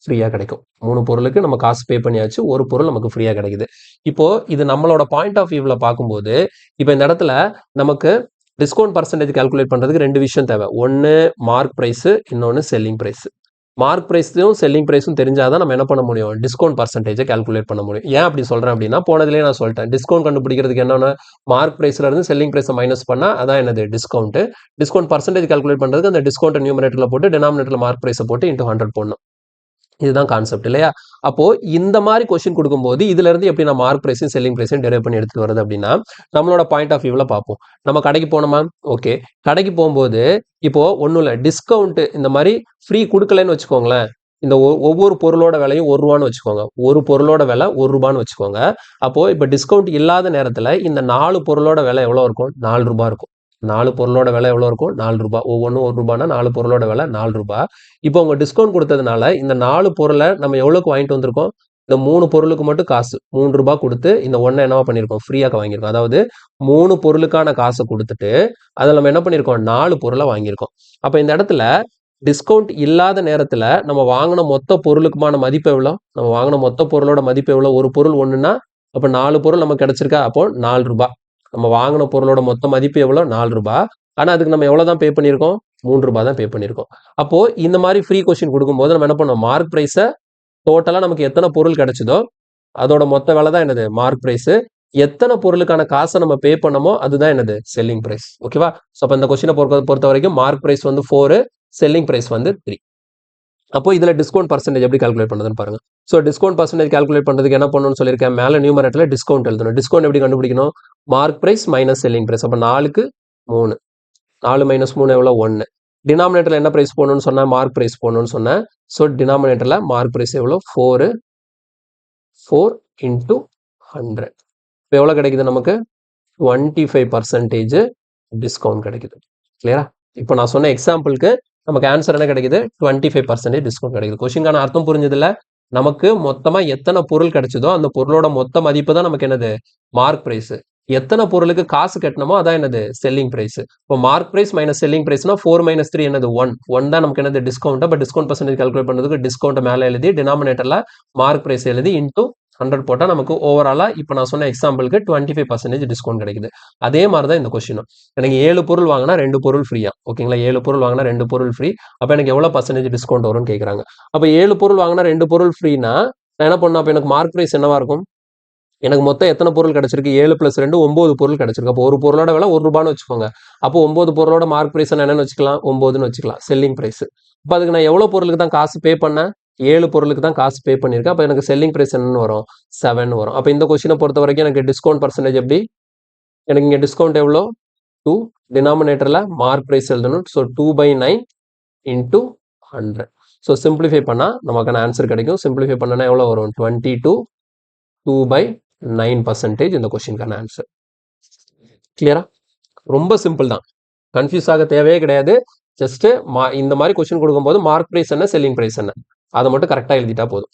ஃப்ரீயாக கிடைக்கும். 3 பொருளுக்கு நம்ம காசு பே பண்ணியாச்சு, ஒரு பொருள் நமக்கு ஃப்ரீயாக கிடைக்குது. இப்போ இது நம்மளோட பாயிண்ட் ஆஃப் வியூவில் பார்க்கும்போது, இப்போ இந்த இடத்துல நமக்கு டிஸ்கவுண்ட் பர்சன்டேஜ் கால்குலேட் பண்ணுறதுக்கு 2 விஷயம் தேவை. ஒன்று மார்க் ப்ரைஸு, இன்னொன்று செல்லிங் ப்ரைஸு. மார்க் ப்ரைஸும் செல்லிங் ப்ரைஸும் தெரிஞ்சாதான் நம்ம என்ன பண்ண முடியும்? டிஸ்கவுண்ட் பர்சன்டேஜை கால்குலேட் பண்ண முடியும். ஏன் அப்படி சொல்கிறேன் அப்படின்னா, போனதுலேயே நான் சொல்லிட்டேன், டிஸ்கவுண்ட் கண்டுபிடிக்கிறதுக்கு என்னென்ன? மார்க் ப்ரைஸ்ல இருந்து செல்லிங் ப்ரைஸை மைனஸ் பண்ணால் அதான் என்னது? டிஸ்கவுண்ட். டிஸ்கவுண்ட் பர்சன்டேஜ் கால்குலேட் பண்ணுறதுக்கு அந்த டிஸ்கவுண்ட் நியூமரேட்டரில் போட்டு டினாமினேட்டரில் மார்க் ப்ரைஸை போட்டு இன்டூ 100 போடணும். இதுதான் கான்செப்ட் இல்லையா. அப்போ இந்த மாதிரி கொஸ்டின் கொடுக்கும்போது இதுல இருந்து எப்படி நான் மார்க் பிரைஸையும் செல்லிங் பிரைஸையும் டெரைவ் பண்ணி எடுத்துட்டு வருது அப்படின்னா, நம்மளோட பாயிண்ட் ஆஃப் வியூவில் பார்ப்போம். நம்ம கடைக்கு போனோமா? ஓகே, கடைக்கு போகும்போது இப்போ ஒன்றும் இல்லை, டிஸ்கவுண்ட் இந்த மாதிரி ஃப்ரீ கொடுக்கலன்னு வச்சுக்கோங்களேன். இந்த ஒவ்வொரு பொருளோட விலையும் 1 ரூபான்னு வச்சுக்கோங்க. ஒரு பொருளோட விலை 1 ரூபான்னு வச்சுக்கோங்க. அப்போ இப்போ டிஸ்கவுண்ட் இல்லாத நேரத்தில் இந்த 4 பொருளோட விலை எவ்வளோ இருக்கும்? 4 ரூபாய் இருக்கும். 4 பொருளோட விலை எவ்வளோ இருக்கும்? 4 ரூபாய். ஒவ்வொன்றும் 1 ரூபாய்னா 4 பொருளோட விலை 4 ரூபாய். இப்போ உங்க டிஸ்கவுண்ட் கொடுத்ததுனால இந்த 4 பொருளை நம்ம எவ்வளோக்கு வாங்கிட்டு வந்திருக்கோம்? இந்த 3 பொருளுக்கு மட்டும் காசு 3 ரூபாய் கொடுத்து இந்த ஒன்றை என்னவா பண்ணியிருக்கோம்? ஃப்ரீயாக வாங்கியிருக்கோம். அதாவது 3 பொருளுக்கான காசை கொடுத்துட்டு அதில் நம்ம என்ன பண்ணியிருக்கோம்? 4 பொருளை வாங்கியிருக்கோம். அப்போ இந்த இடத்துல டிஸ்கவுண்ட் இல்லாத நேரத்தில் நம்ம வாங்கின மொத்த பொருளுக்குமான மதிப்பு எவ்வளோ? நம்ம வாங்கின மொத்த பொருளோட மதிப்பு எவ்வளோ? ஒரு பொருள் ஒன்றுனா அப்போ 4 பொருள் நமக்கு கிடைச்சிருக்கா? அப்போ 4 ரூபாய். நம்ம வாங்கின பொருளோட மொத்த மதிப்பு எவ்வளோ? 4 ரூபாய். ஆனால் அதுக்கு நம்ம எவ்வளோ தான் பே பண்ணியிருக்கோம்? 3 ரூபாய் தான் பே பண்ணியிருக்கோம். அப்போ இந்த மாதிரி ஃப்ரீ கொஸ்டின் கொடுக்கும்போது நம்ம என்ன பண்ணோம்? மார்க் ப்ரைஸை டோட்டலாக நமக்கு எத்தனை பொருள் கிடைச்சதோ அதோட மொத்த விலை தான் என்னது? Mark price. எத்தனை பொருளுக்கான காசை நம்ம பே பண்ணமோ அதுதான் என்னது? Selling price. ஓகேவா. ஸோ அப்போ இந்த கொஸ்டினை பொறுத்த வரைக்கும் மார்க் ப்ரைஸ் வந்து 4, செல்லிங் ப்ரைஸ் வந்து 3. அப்போ இதில் டிஸ்கவுண்ட் பர்சன்டேஜ் எப்படி கால்குலேட் பண்ணுறதுன்னு பாருங்க. ஸோ டிஸ்கவுண்ட் பர்சன்டேஜ் கால்குலேட் பண்ணுறதுக்கு என்ன பண்ணணும்னு சொல்லியிருக்கேன், மேலே நியூமரேட்டரில் டிஸ்கவுண்ட் எழுதணும். டிஸ்கவுண்ட் எப்படி கண்டுபிடிக்கணும்? Mark price minus selling price. அப்போ 4க்கு 3, 4 மைனஸ் 3 எவ்வளோ? 1. டினாமினேட்டரில் என்ன ப்ரைஸ் போடணும்னு சொன்னேன்? மார்க் ப்ரைஸ் போடணும்னு சொன்னேன். ஸோ டினாமினேட்டரில் மார்க் ப்ரைஸ் எவ்வளோ? 4 இன்டூ 100. இப்போ எவ்வளோ கிடைக்குது நமக்கு? 25% டிஸ்கவுண்ட் கிடைக்குது. கிளியரா? இப்போ நான் சொன்ன எக்ஸாம்பிளுக்கு நமக்கு ஆன்சர் என்ன கிடைக்குது? 25% டிஸ்கவுண்ட் கிடைக்குது. கொஸ்டின்கான அர்த்தம் புரிஞ்சதில்ல? நமக்கு மொத்தமாக எத்தனை பொருள் கிடைச்சதோ அந்த பொருளோட மொத்த மதிப்பு தான் நமக்கு என்னது? Mark price. எத்தனை பொருளுக்கு காசு கட்டணுமோ அதான் என்னது செல்லிங் பிரைஸ். இப்போ மார்க் பிரைஸ் மைனஸ் செல்லிங் பிரைஸ்னா 4 மைனஸ் 3 என்னது 1 தான் நமக்கு என்னது discount. But discount percentage calculate பண்ணுறதுக்கு டிஸ்கவுண்ட் மேலே எழுதி டினாமினேட்டர்ல மார்க் பிரைஸ் எழுதி இன்டூ 100 போட்டால் நமக்கு ஓவராலா இப்போ நான் சொன்ன எக்ஸாம்பிளுக்கு 25% டிஸ்கவுண்ட் கிடைக்குது. அதே மாதிரி தான் இந்த கொஸ்டினும். எனக்கு 7 பொருள் வாங்கினா 2 பொருள் ஃப்ரீயா, ஓகேங்களா? 7 பொருள் வாங்கினா 2 பொருள் ஃப்ரீ. அப்போ எனக்கு எவ்வளோ பர்சன்டேஜ் டிஸ்கவுண்ட் வரும்னு கேட்குறாங்க. அப்போ 7 பொருள் வாங்கினா 2 பொருள் ஃப்ரீனா நான் என்ன பண்ணணும்? அப்போ எனக்கு மார்க் பிரைஸ் என்னவா இருக்கும்? எனக்கு மொத்தம் எத்தனை பொருள் கிடைச்சிருக்கு? 7 + 2 9 பொருள் கிடைச்சிருக்கு. அப்போ ஒரு பொருளோட விலை ₹1 வச்சுக்கோங்க. அப்போ 9 பொருளோட மார்க் பிரைஸ் என்னன்னு வச்சுக்கலாம்? 9ன்னு வச்சுக்கலாம், செல்லிங் பிரைஸ். இப்போ அதுக்கு நான் எவ்வளோ பொருளுக்கு தான் காசு பே பண்ணேன்? 7 பொருளுக்கு தான் காசு பே பண்ணியிருக்கேன். அப்போ எனக்கு செல்லிங் பிரைஸ் என்னன்னு வரும்? 7 வரும். அப்போ இந்த கொஸ்டினை பொறுத்த வரைக்கும் எனக்கு டிஸ்கவுண்ட் பர்சன்டேஜ் எப்படி? எனக்கு இங்கே டிஸ்கவுண்ட் எவ்வளோ? 2. டினாமினேட்டரில் மார்க் பிரைஸ் எழுதணும். ஸோ 2/9 × 100. ஸோ சிம்பிளிஃபை பண்ணால் நமக்கான ஆன்சர் கிடைக்கும். சிம்பிளிஃபை பண்ணனா எவ்வளோ வரும்? 22 2/9% இந்த கொஸ்டினுக்கான ஆன்சர். கிளியரா? ரொம்ப சிம்பிள் தான், கன்ஃபியூஸ் ஆக தேவையே கிடையாது. ஜஸ்ட் இந்த மாதிரி கொஸ்டின் கொடுக்கும்போது மார்க் பிரைஸ் என்ன, செல்லிங் பிரைஸ் என்ன, அதை மட்டும் கரெக்டாக எழுதிட்டா போதும்.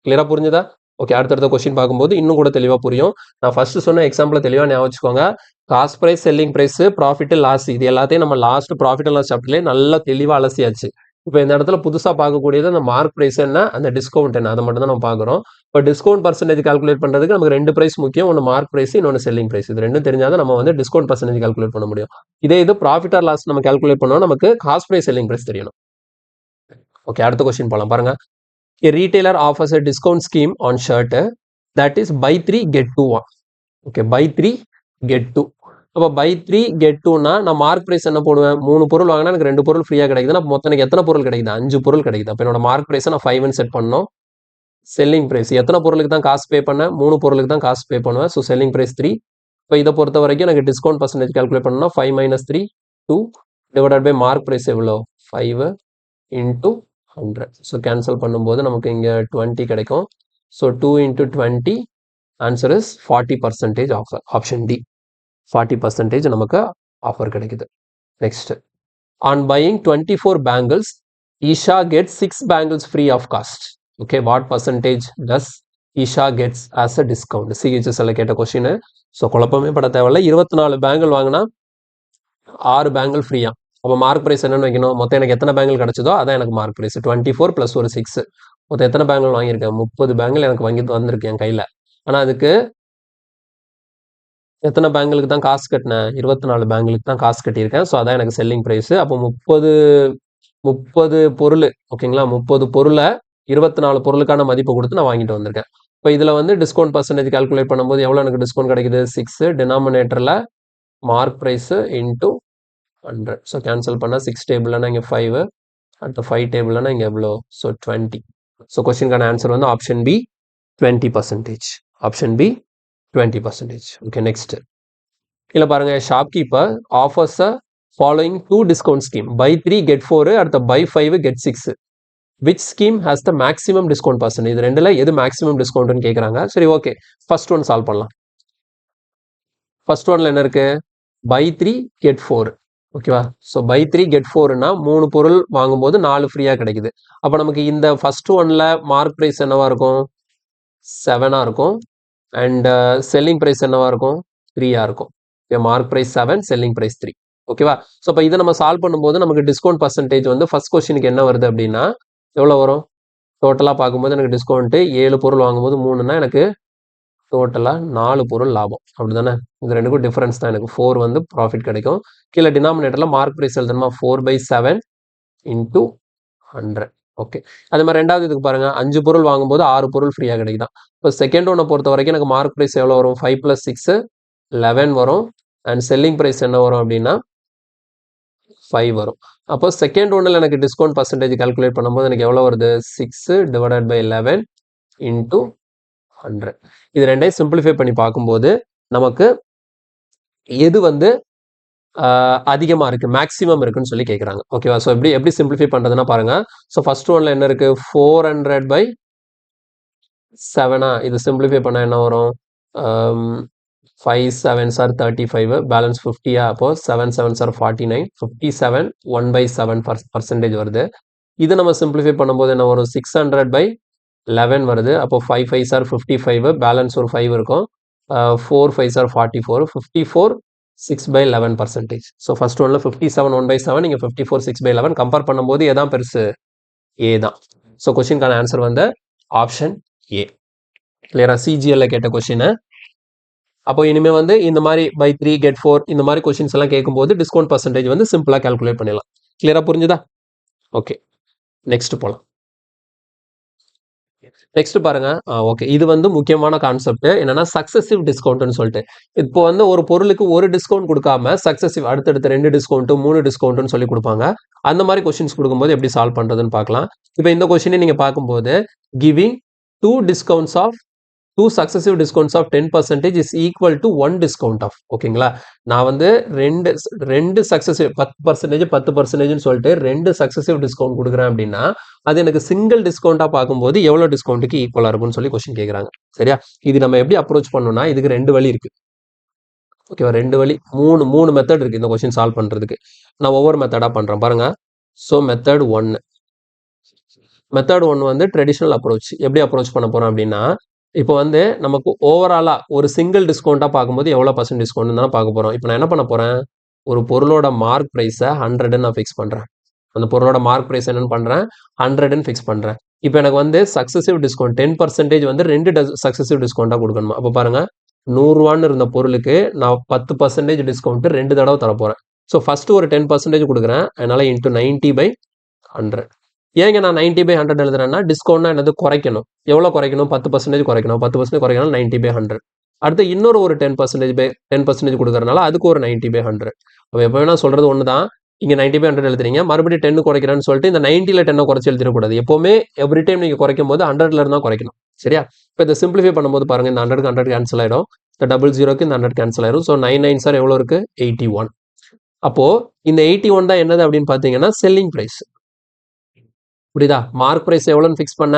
கிளியரா புரிஞ்சுதா? ஓகே, அடுத்தடுத்த கொஸ்டின் பார்க்கும்போது இன்னும் கூட தெளிவாக புரியும். நான் ஃபர்ஸ்ட் சொன்ன எக்ஸாம்பிள் தெளிவாக ஞாபகம் வச்சுக்கோங்க. Cost price, selling price, profit, loss, இது எல்லாத்தையும் நம்ம லாஸ்ட் ப்ராஃபிட் அண்ட் லாஸ் சாப்டர்லேயே நல்லா தெளிவாக அலசியாச்சு. இப்போ இந்த இடத்துல புதுசாக பார்க்கக்கூடியது அந்த மார்க் பிரைஸ் என்ன, அந்த டிஸ்கவுண்ட் என்ன, அதை மட்டும் தான் நம்ம பார்க்குறோம். இப்போ டிஸ்கவுண்ட் பர்சன்டேஜ் கால்குலேட் பண்ணுறதுக்கு நமக்கு 2 பிரைஸ் முக்கியம். ஒன்று மார்க் பிரைஸ், இன்னொன்று செல்லிங் பிரைஸ். இது ரெண்டும் தெரிஞ்சாதான் நம்ம வந்து டிஸ்கவுண்ட் பர்சன்டேஜ் கால்குலேட் பண்ண முடியும். இதே இது ப்ராஃபிட் ஆர் லாஸ் நம்ம கால்குலேட் பண்ணோம், நமக்கு காஸ்ட் பிரைஸ், செல்லிங் பிரைஸ் தெரியணும். ஓகே, அடுத்த கொஸ்டின் போகலாம் பாருங்க. A retailer offers a discount scheme on shirt that is buy 3 get 2. Okay, buy 3 get 2. அப்போ buy 3 get 2னா நான் மார்க் பிரைஸ் என்ன போடுவேன்? 3 பொருள் வாங்கினா எனக்கு 2 பொருள் ஃப்ரீயாக கிடைக்குதுன்னா மொத்தம் எனக்கு எத்தனை பொருள் கிடைக்குது? 5 பொருள் கிடைக்குது. அப்போ என்னோட மார்க் பிரைஸை நான் 5ன்னு செட் பண்ணணும். செல்லிங் பிரைஸ் எத்தனை பொருளுக்கு தான் காசு பே பண்ணேன்? 3 பொருளுக்கு தான் காசு பே பண்ணுவேன். So selling price 3. இப்போ இதை பொறுத்த வரைக்கும் எனக்கு டிஸ்கவுண்ட் பர்சன்டேஜ் கால்குலேட் பண்ணணும்னா 5 - 3 2 டிவைடட் பை மார்க் பிரைஸ் எவ்வளோ? 5 × 100. ஸோ கேன்சல் பண்ணும்போது நமக்கு இங்கே 20 கிடைக்கும். So 2 × 20 answer is 40% offer. Option D, 40% நமக்கு ஆஃபர் கிடைக்குது. Next, on buying 24 bangles Esha gets 6 bangles free of cost. Okay, what percentage does Esha gets as a discount? சிஹெச்எஸ்ல கேட்ட கொஸ்டின். ஸோ குழப்பமே பட தேவையில்ல. 24 பேங்கிள் வாங்கினா 6 பேங்கிள் ஃப்ரீயா. அப்போ மார்க் பிரைஸ் என்னன்னு வைக்கணும்? மொத்தம் எனக்கு எத்தனை பேங்கிள் கிடைச்சதோ அதான் எனக்கு மார்க் பிரைஸ். 24 + ஒரு 6. மொத்தம் எத்தனை பேங்கிள் வாங்கியிருக்கேன்? 30 பேங்கிள் எனக்கு வந்திருக்கு என் கையில். ஆனால் அதுக்கு எத்தனை பேங்கிளுக்கு தான் காசு கட்டினேன்? 24 பேங்கிளுக்கு தான் காசு கட்டியிருக்கேன். ஸோ அதான் எனக்கு செல்லிங் ப்ரைஸ். அப்போ 30 பொருள், ஓகேங்களா? 30 பொருளை 24 பொருளுக்கான மதிப்பு கொடுத்து நான் வாங்கிட்டு வந்திருக்கேன். இப்போ இதில் வந்து டிஸ்கவுண்ட் பர்சன்டேஜ் கால்குலேட் பண்ணும்போது எவ்வளோ எனக்கு டிஸ்கவுண்ட் கிடைக்குது? 6. டினாமினேட்டரில் மார்க் ப்ரைஸ் × 100. ஸோ கேன்சல் பண்ணால் 6 டேபிள்னா இங்கே 5, அடுத்த 5 டேபிள்னா இங்கே எவ்வளோ? ஸோ 20. ஸோ கொஸ்டினுக்கான ஆன்சர் வந்து option B 20%. Option B 20%. Okay, next இல்லை பாருங்க. Shopkeeper offers a following 2 discount scheme. buy 3 get 4, அடுத்த buy 5 get 6. Which scheme has the maximum discount percentage? இது ரெண்டுல எது மேக்ஸிமம் டிஸ்கவுண்ட்னு கேட்குறாங்க. சரி, ஓகே, ஃபர்ஸ்ட் ஒன் சால்வ் பண்ணலாம். ஃபர்ஸ்ட் ஒன்ல என்ன இருக்கு? buy 3 get 4. ஓகேவா? ஸோ buy 3 get 4னா 3 பொருள் வாங்கும்போது 4 ஃப்ரீயாக கிடைக்குது. அப்போ நமக்கு இந்த ஃபர்ஸ்ட் ஒன்ல மார்க் ப்ரைஸ் என்னவா இருக்கும்? 7ஆக இருக்கும். அண்ட் செல்லிங் ப்ரைஸ் என்னவா இருக்கும்? 3ஆக இருக்கும். Okay, mark price 7, selling price 3. ஓகேவா? ஸோ இப்போ இதை நம்ம சால்வ் பண்ணும்போது நமக்கு டிஸ்கவுண்ட் பர்சன்டேஜ் வந்து ஃபர்ஸ்ட் கொஸ்டினுக்கு என்ன வருது அப்படின்னா எவ்வளோ வரும்? டோட்டலாக பார்க்கும்போது எனக்கு டிஸ்கவுண்ட்டு 7 பொருள் வாங்கும்போது 3னா எனக்கு டோட்டலாக 4 பொருள் லாபம். அப்படி தானே? இது ரெண்டுக்கும் டிஃபரன்ஸ் தான். எனக்கு 4 வந்து ப்ராஃபிட் கிடைக்கும். கீழே டினாமினேட்டரில் மார்க் ப்ரைஸ் எழுதணுமா? 4/7 × 100. ஓகே, அதே மாதிரி ரெண்டாவது இதுக்கு பாருங்க. 5 பொருள் வாங்கும்போது 6 பொருள் ஃப்ரீயாக கிடைக்குதான். இப்போ செகண்ட் ஒன்னை பொறுத்த வரைக்கும் எனக்கு மார்க் ப்ரைஸ் எவ்வளோ வரும்? 5 + 6 11 வரும். அண்ட் செல்லிங் ப்ரைஸ் என்ன வரும் அப்படின்னா 5 வரும். அப்போ செகண்ட் ஒன்னில் எனக்கு டிஸ்கவுண்ட் பர்சன்டேஜ் கால்குலேட் பண்ணும்போது எனக்கு எவ்வளோ வருது? 6 / 11 × 100. இது ரெண்டையும் சிம்பிளிஃபை பண்ணி பார்க்கும்போது நமக்கு எது வந்து அதிகமாக இருக்குது, மேக்ஸிமம் இருக்குன்னு சொல்லி கேட்குறாங்க. ஓகேவா? ஸோ எப்படி சிம்பிளிஃபை பண்ணுறதுன்னா பாருங்கள். ஸோ ஃபர்ஸ்ட் ஒன்ல என்ன இருக்குது? 400/7. இது சிம்பிளிஃபை பண்ணால் என்ன வரும்? 5 7s are 35, பேலன்ஸ் 50. அப்போ 7 7s are 49, 57 1/7% வருது. இது நம்ம சிம்பிளிஃபை பண்ணும்போது என்ன வரும்? 600/11 வருது. அப்போ 5 5s are 55, பேலன்ஸ் ஒரு 5 இருக்கும். 4 5s are 44, 54 6 by 11%. So first ஒன்ல 57 1/7, இங்கே 54 6 by 11. கம்பேர் பண்ணும்போது எதான் பெருசு? ஏ தான். ஸோ கொஸ்டின்கான ஆன்சர் வந்து ஆப்ஷன் ஏ. கிளியரா? சிஜிஎல்ல கேட்ட கொஸ்டின். அப்போ இனிமே வந்து இந்த மாதிரி பை 3 get 4 இந்த மாதிரி கொஸ்டின்ஸ் எல்லாம் கேட்கும்போது டிஸ்கவுண்ட் பர்சன்டேஜ் வந்து சிம்பிளா கால்குலேட் பண்ணிடலாம். கிளியரா புரிஞ்சுதா? ஓகே, நெக்ஸ்ட் போலாம். நெக்ஸ்ட் பாருங்க. ஓகே, இது வந்து முக்கியமான கான்செப்ட் என்னன்னா சக்சசிவ் டிஸ்கவுண்ட்னு சொல்லிட்டு. இப்போ வந்து ஒரு பொருளுக்கு ஒரு டிஸ்கவுண்ட் கொடுக்காம சக்சசிவ் அடுத்தடுத்த 2 டிஸ்கவுண்ட் 3 டிஸ்கவுண்ட்னு சொல்லி கொடுப்பாங்க. அந்த மாதிரி கொஸ்டின்ஸ் கொடுக்கும்போது எப்படி சால்வ் பண்றதுன்னு பார்க்கலாம். இப்போ இந்த கொஸ்டினை நீங்க பார்க்கும்போது giving 2 discounts of 2 successive discounts of 10% is equal to 1 discount of. ஓகேங்களா? நான் வந்து ரெண்டு சக்சசிவ் 10% 10% சொல்லிட்டு 2 சக்சசிவ் டிஸ்கவுண்ட் கொடுக்குறேன் அப்படின்னா அது எனக்கு சிங்கிள் டிஸ்கவுண்டா பார்க்கும்போது எவ்வளவு டிஸ்கவுண்ட்டுக்கு ஈக்குவலா இருக்கும்னு சொல்லி கொஸ்டின் கேட்குறாங்க. சரியா? இது நம்ம எப்படி அப்ரோச் பண்ணணும்னா இதுக்கு 2 வழி இருக்கு. ஓகேவா? 2 வழி, மூணு மெத்தட் இருக்கு இந்த கொஸ்டின் சால்வ் பண்றதுக்கு. நான் ஒவ்வொரு மெத்தடா பண்றேன் பாருங்க. ஸோ மெத்தட் 1 வந்து ட்ரெடிஷனல் அப்ரோச். எப்படி அப்ரோச் பண்ண போறோம் அப்படின்னா இப்போ வந்து நமக்கு ஓவராலா ஒரு சிங்கிள் டிஸ்கவுண்டா பார்க்கும்போது எவ்வளவு பர்சன்ட் டிஸ்கவுண்ட் தான் பார்க்க போறோம். இப்போ நான் என்ன பண்ண போறேன்? ஒரு பொருளோட மார்க் பிரைஸை 100 நான் ஃபிக்ஸ் பண்றேன். அந்த பொருளோட மார்க் பிரைஸ் என்னன்னு பண்றேன்? 100 ஃபிக்ஸ் பண்றேன். இப்போ எனக்கு வந்து சக்சசிவ் டிஸ்கவுண்ட் 10% வந்து 2 சக்சசிவ் டிஸ்கவுண்டா கொடுக்கணுமா? அப்போ பாருங்க, 100 ரூபான்னு இருந்த பொருளுக்கு நான் 10% டிஸ்கவுண்ட் 2 தடவை தர போறேன். ஸோ ஃபர்ஸ்ட் ஒரு 10% கொடுக்குறேன். அதனால இன்டூ 90/100. ஏங்க நான் 90/100 எழுதுறேன்னா டிஸ்கவுண்ட்னா என்னது? குறைக்கணும். எவ்வளோ குறைக்கணும்? 10% குறைக்கணும். 10% குறைக்கணும் 90/100. அடுத்து இன்னொரு ஒரு 10% கொடுக்கறதுனால அதுக்கு ஒரு 90/100. அப்போ எப்போ வேணா சொல்றது ஒன்று தான். இங்கே 90/100 எழுதுறீங்க, மறுபடியும் 10 குறைக்கிறேன்னு சொல்லிட்டு இந்த 90ல 10 குறைச்சி எழுதிடக்கூடாது. எப்பவுமே எவ்ரி டைம் நீங்கள் குறைக்கும் போது 100ல இருந்தா குறைக்கணும். சரியா? இப்போ இதை சிம்பிளிஃபை பண்ணும்போது பாருங்க, இந்த 100க்கு 100 கேன்சல் ஆயிடும். இந்த 00க்கு இந்த 100 கேன்சல் ஆயிடும். ஸோ 9 9 சார் எவ்வளோ இருக்கு? 81. அப்போ இந்த 81 தான் என்னது அப்படின்னு பார்த்தீங்கன்னா செல்லிங் பிரைஸ். புரியுதா? மார்க் பிரைஸ் எவ்வளோன்னு ஃபிக்ஸ் பண்ண?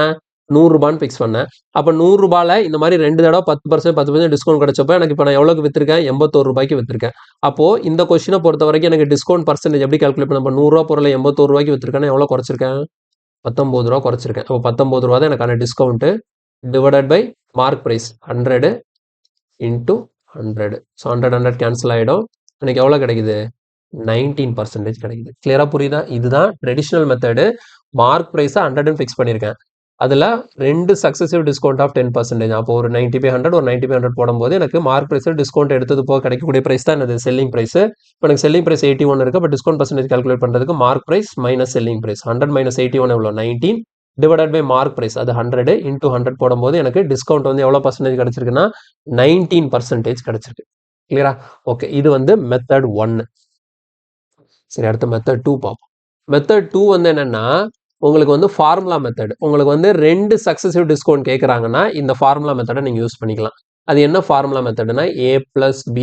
100 ரூபான்னு ஃபிக்ஸ் பண்ணேன். அப்போ 100 ரூபாயில இந்த மாதிரி 2 தடவை 10% டிஸ்கவுண்ட் கிடைச்சப்போ எனக்கு இப்போ நான் எவ்வளோக்கு வித்திருக்கேன்? 81 ரூபாய்க்கு வித்திருக்கேன். அப்போ இந்த கொஸ்டினை பொறுத்த வரைக்கும் எனக்கு டிஸ்கவுண்ட் பர்சன்டேஜ் எப்படி கால்குலேட் பண்ண? 100 ரூபா பொருளை 81 ரூபாய்க்கு வித்திருக்கேன், எவ்வளோ குறைச்சிருக்கேன்? 19 ரூபா குறைச்சிருக்கேன். அப்போ 19 ரூபா தான் எனக்கான discount divided by mark price 100 into 100. So 100 cancel ஆகிடும். எனக்கு எவ்வளோ கிடைக்குது? 19% கிடைக்குது. கிளியரா புரியுதா? இதுதான் ட்ரெடிஷனல் மெத்தடு. மார்க் பிரைஸை 100 ஃபிக்ஸ் பண்ணியிருக்கேன். அதில் 2 சக்சசிவ் டிஸ்கவுண்ட் ஆஃப் 10%. அப்போ ஒரு 90/100 ஒரு 90/100 போடும்போது எனக்கு மார்க் பிரைஸில் டிஸ்கவுண்ட் எடுத்தது போக கிடைக்கக்கூடிய பிரைஸ் தான் என்னது? Selling price. இப்போ எனக்கு செல்லிங் பிரைஸ் 81 இருக்கு. அப்போ டிஸ்கவுண்ட் பர்சன்டேஜ் கால்குலேட் பண்ணுறதுக்கு mark price minus selling price 100 minus 81 எவ்வளோ? 19 டிவைடட் பை மார்க் பிரைஸ் அது 100 இன்டூ 100 போடும்போது எனக்கு டிஸ்கவுண்ட் வந்து எவ்வளோ பர்சன்டேஜ் கிடைச்சிருக்குன்னா 19% கிடைச்சிருக்கு. கிளியரா? ஓகே, இது வந்து மெத்தட் 1. சரி, அடுத்த மெத்தட் 2 பார்ப்போம். மெத்தட் 2 வந்து என்னன்னா உங்களுக்கு வந்து ஃபார்முலா மெத்தட். உங்களுக்கு வந்து 2 சக்சசிவ் டிஸ்கவுண்ட் கேட்குறாங்கன்னா இந்த ஃபார்முலா மெத்தடை நீங்கள் யூஸ் பண்ணிக்கலாம். அது என்ன ஃபார்முலா மெத்தட்னா A+B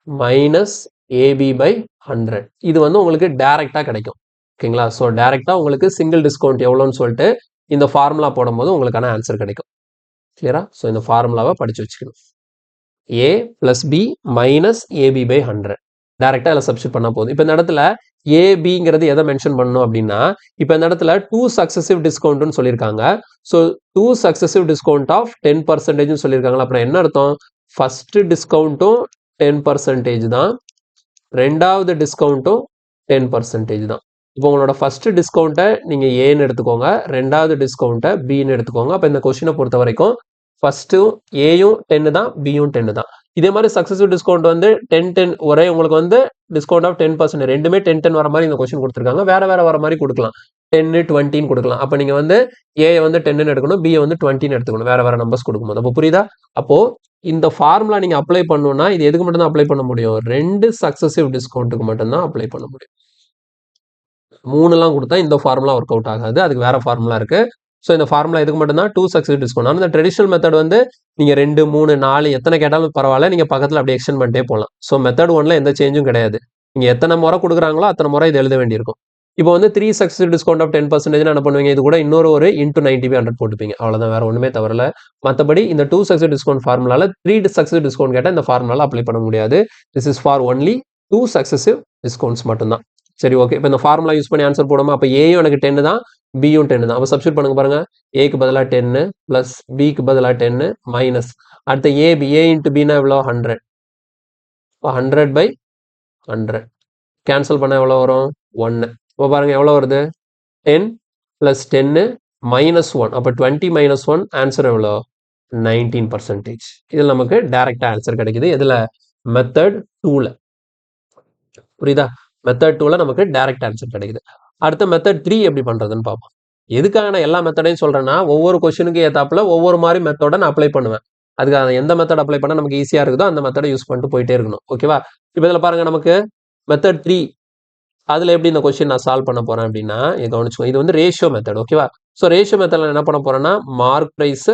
மைனஸ் AB/100. இது வந்து உங்களுக்கு டைரக்டா கிடைக்கும். ஓகேங்களா? ஸோ டைரக்டா உங்களுக்கு சிங்கிள் டிஸ்கவுண்ட் எவ்வளோன்னு சொல்லிட்டு இந்த ஃபார்முலா போடும்போது உங்களுக்கான ஆன்சர் கிடைக்கும். கிளியரா? ஸோ இந்த ஃபார்முலாவை படிச்சு வச்சுக்கணும். A+B மைனஸ் AB/100 டைரக்டா அதில் சப்ஸ்டிட் பண்ணா போதும். இப்போ இந்த இடத்துல ஏபிங்கிறது எதை மென்ஷன் பண்ணணும் அப்படின்னா இப்போ இந்த இடத்துல 2 சக்சசிவ் டிஸ்கவுண்ட்னு சொல்லியிருக்காங்க. ஸோ 2 சக்சசிவ் டிஸ்கவுண்ட் ஆஃப் 10% சொல்லியிருக்காங்களா? அப்புறம் என்ன அர்த்தம்? ஃபர்ஸ்ட் டிஸ்கவுண்ட்டும் 10% தான், ரெண்டாவது டிஸ்கவுண்ட்டும் 10% தான். இப்போ உங்களோட ஃபர்ஸ்ட் டிஸ்கவுண்ட்டை நீங்கள் ஏன்னு எடுத்துக்கோங்க, ரெண்டாவது டிஸ்கவுண்ட்டை பின்னு எடுத்துக்கோங்க. அப்போ இந்த கொஸ்டினை பொறுத்த வரைக்கும் ஃபர்ஸ்ட்டும் ஏயும் 10 தான், பியும் 10 தான். இதே மாதிரி சக்சசிவ் டிஸ்கவுண்ட் வந்து 10-10 ஒரே உங்களுக்கு வந்து டிஸ்கவுண்ட் ஆஃப் 10% ரெண்டுமே 10-10 வர மாதிரி இந்த கொஸ்டின் கொடுத்துருக்காங்க. வேற வேற வர மாதிரி கொடுக்கலாம். 10-20 கொடுக்கலாம். அப்போ நீங்க வந்து ஏ வந்து 10 எடுக்கணும், பியை வந்து 20 எடுத்துக்கணும். வேற வேற நம்பர்ஸ் கொடுக்கும்போது. அப்போ புரியுதா? அப்போ இந்த ஃபார்முலா நீங்க அப்ளை பண்ணணும்னா இது எதுக்கு மட்டும் தான் அப்ளை பண்ண முடியும்? 2 சக்சசிவ் டிஸ்கவுண்ட்டுக்கு மட்டும் தான் அப்ளை பண்ண முடியும். 3 கொடுத்தா இந்த ஃபார்முலா ஒர்க் அவுட் ஆகாது. அதுக்கு வேற ஃபார்முலா இருக்கு. ஸோ இந்த ஃபார்முலா இதுக்கு மட்டும் தான் 2 சக்சசிவ் டிஸ்கவுண்ட். ஆனால் இந்த ட்ரெடிஷனல் மெத்தட் வந்து நீங்க 2 3 4 எத்தனை கேட்டாலும் பரவாயில்ல, நீங்க பக்கத்தில் அப்படியே எக்ஸ்டெண்ட் பண்ணிட்டே போகலாம். ஸோ மெத்தட் 1ல எந்த சேஞ்சும் கிடையாது. நீங்க எத்தனை முறை கொடுக்குறாங்களோ அத்தனை முறை இது எழுத வேண்டியிருக்கும். இப்போ வந்து 3 சக்சசிவ் டிஸ்கவுண்ட் ஆஃப் 10% என்ன பண்ணுவீங்க? இது கூட இன்னொரு ஒரு இன்டூ 90/100 போட்டுப்பீங்க. அவ்வளோதான், வேற ஒண்ணுமே தவறல. மற்றபடி இந்த 2 சக்சசிவ் டிஸ்கவுண்ட் ஃபார்முலால 3 சக்சசிவ் டிஸ்கவுண்ட் கேட்டால் இந்த ஃபார்முலால அப்ளை பண்ண முடியாது. This is for only 2 successive discounts மட்டும்தான். சரி, ஓகே. இப்போ இந்த ஃபார்முலா யூஸ் பண்ணி ஆன்சர் போடுமா? அப்போ ஏயும் எனக்கு 10 தான், பியும் 10 தான். அப்போ சப்ஸ்டியூட் பண்ணுங்க பாருங்க. ஏக்கு பதிலாக 10 ப்ளஸ் பிக்கு பதிலாக 10 மைனஸ் அடுத்த ஏ இன்ட்டு பின்னா எவ்வளோ 100. இப்போ 100/100 கேன்சல் பண்ண எவ்வளோ வரும் 1. இப்போ பாருங்க எவ்வளோ வருது 10 ப்ளஸ் 10 -1. அப்போ 20 - 1 ஆன்சர் எவ்வளோ 19%. இதில் நமக்கு டைரக்டா ஆன்சர் கிடைக்குது. இதில் மெத்தட் 2ல புரியுதா? மெத்தட் 2ல நமக்கு டைரக்ட் ஆன்சர் கிடைக்குது. அடுத்த மெத்தட் 3 எப்படி பண்றதுன்னு பார்ப்போம். எதுக்காக நான் எல்லா மெத்தடையும் சொல்றேன்னா ஒவ்வொரு கொஸ்டினுக்கு ஏத்தாப்புல ஒவ்வொரு மாதிரி மெத்தட நான் அப்ளை பண்ணுவேன். அதுக்காக எந்த மெத்தட் அப்ளை பண்ணா நமக்கு ஈஸியா இருக்குதோ அந்த மெத்தடை யூஸ் பண்ணிட்டு போயிட்டே இருக்கணும். ஓகேவா? இப்போ இதில் பாருங்க நமக்கு மெத்தட் 3 அதுல எப்படி இந்த கொஸ்டின் நான் சால்வ் பண்ண போறேன் அப்படின்னா கவனிச்சுக்கோ. இது வந்து ரேஷியோ மெத்தட். ஓகேவா? ஸோ ரேஷியோ மெத்தட்ல என்ன பண்ண போறேன்னா மார்க் பிரைஸ்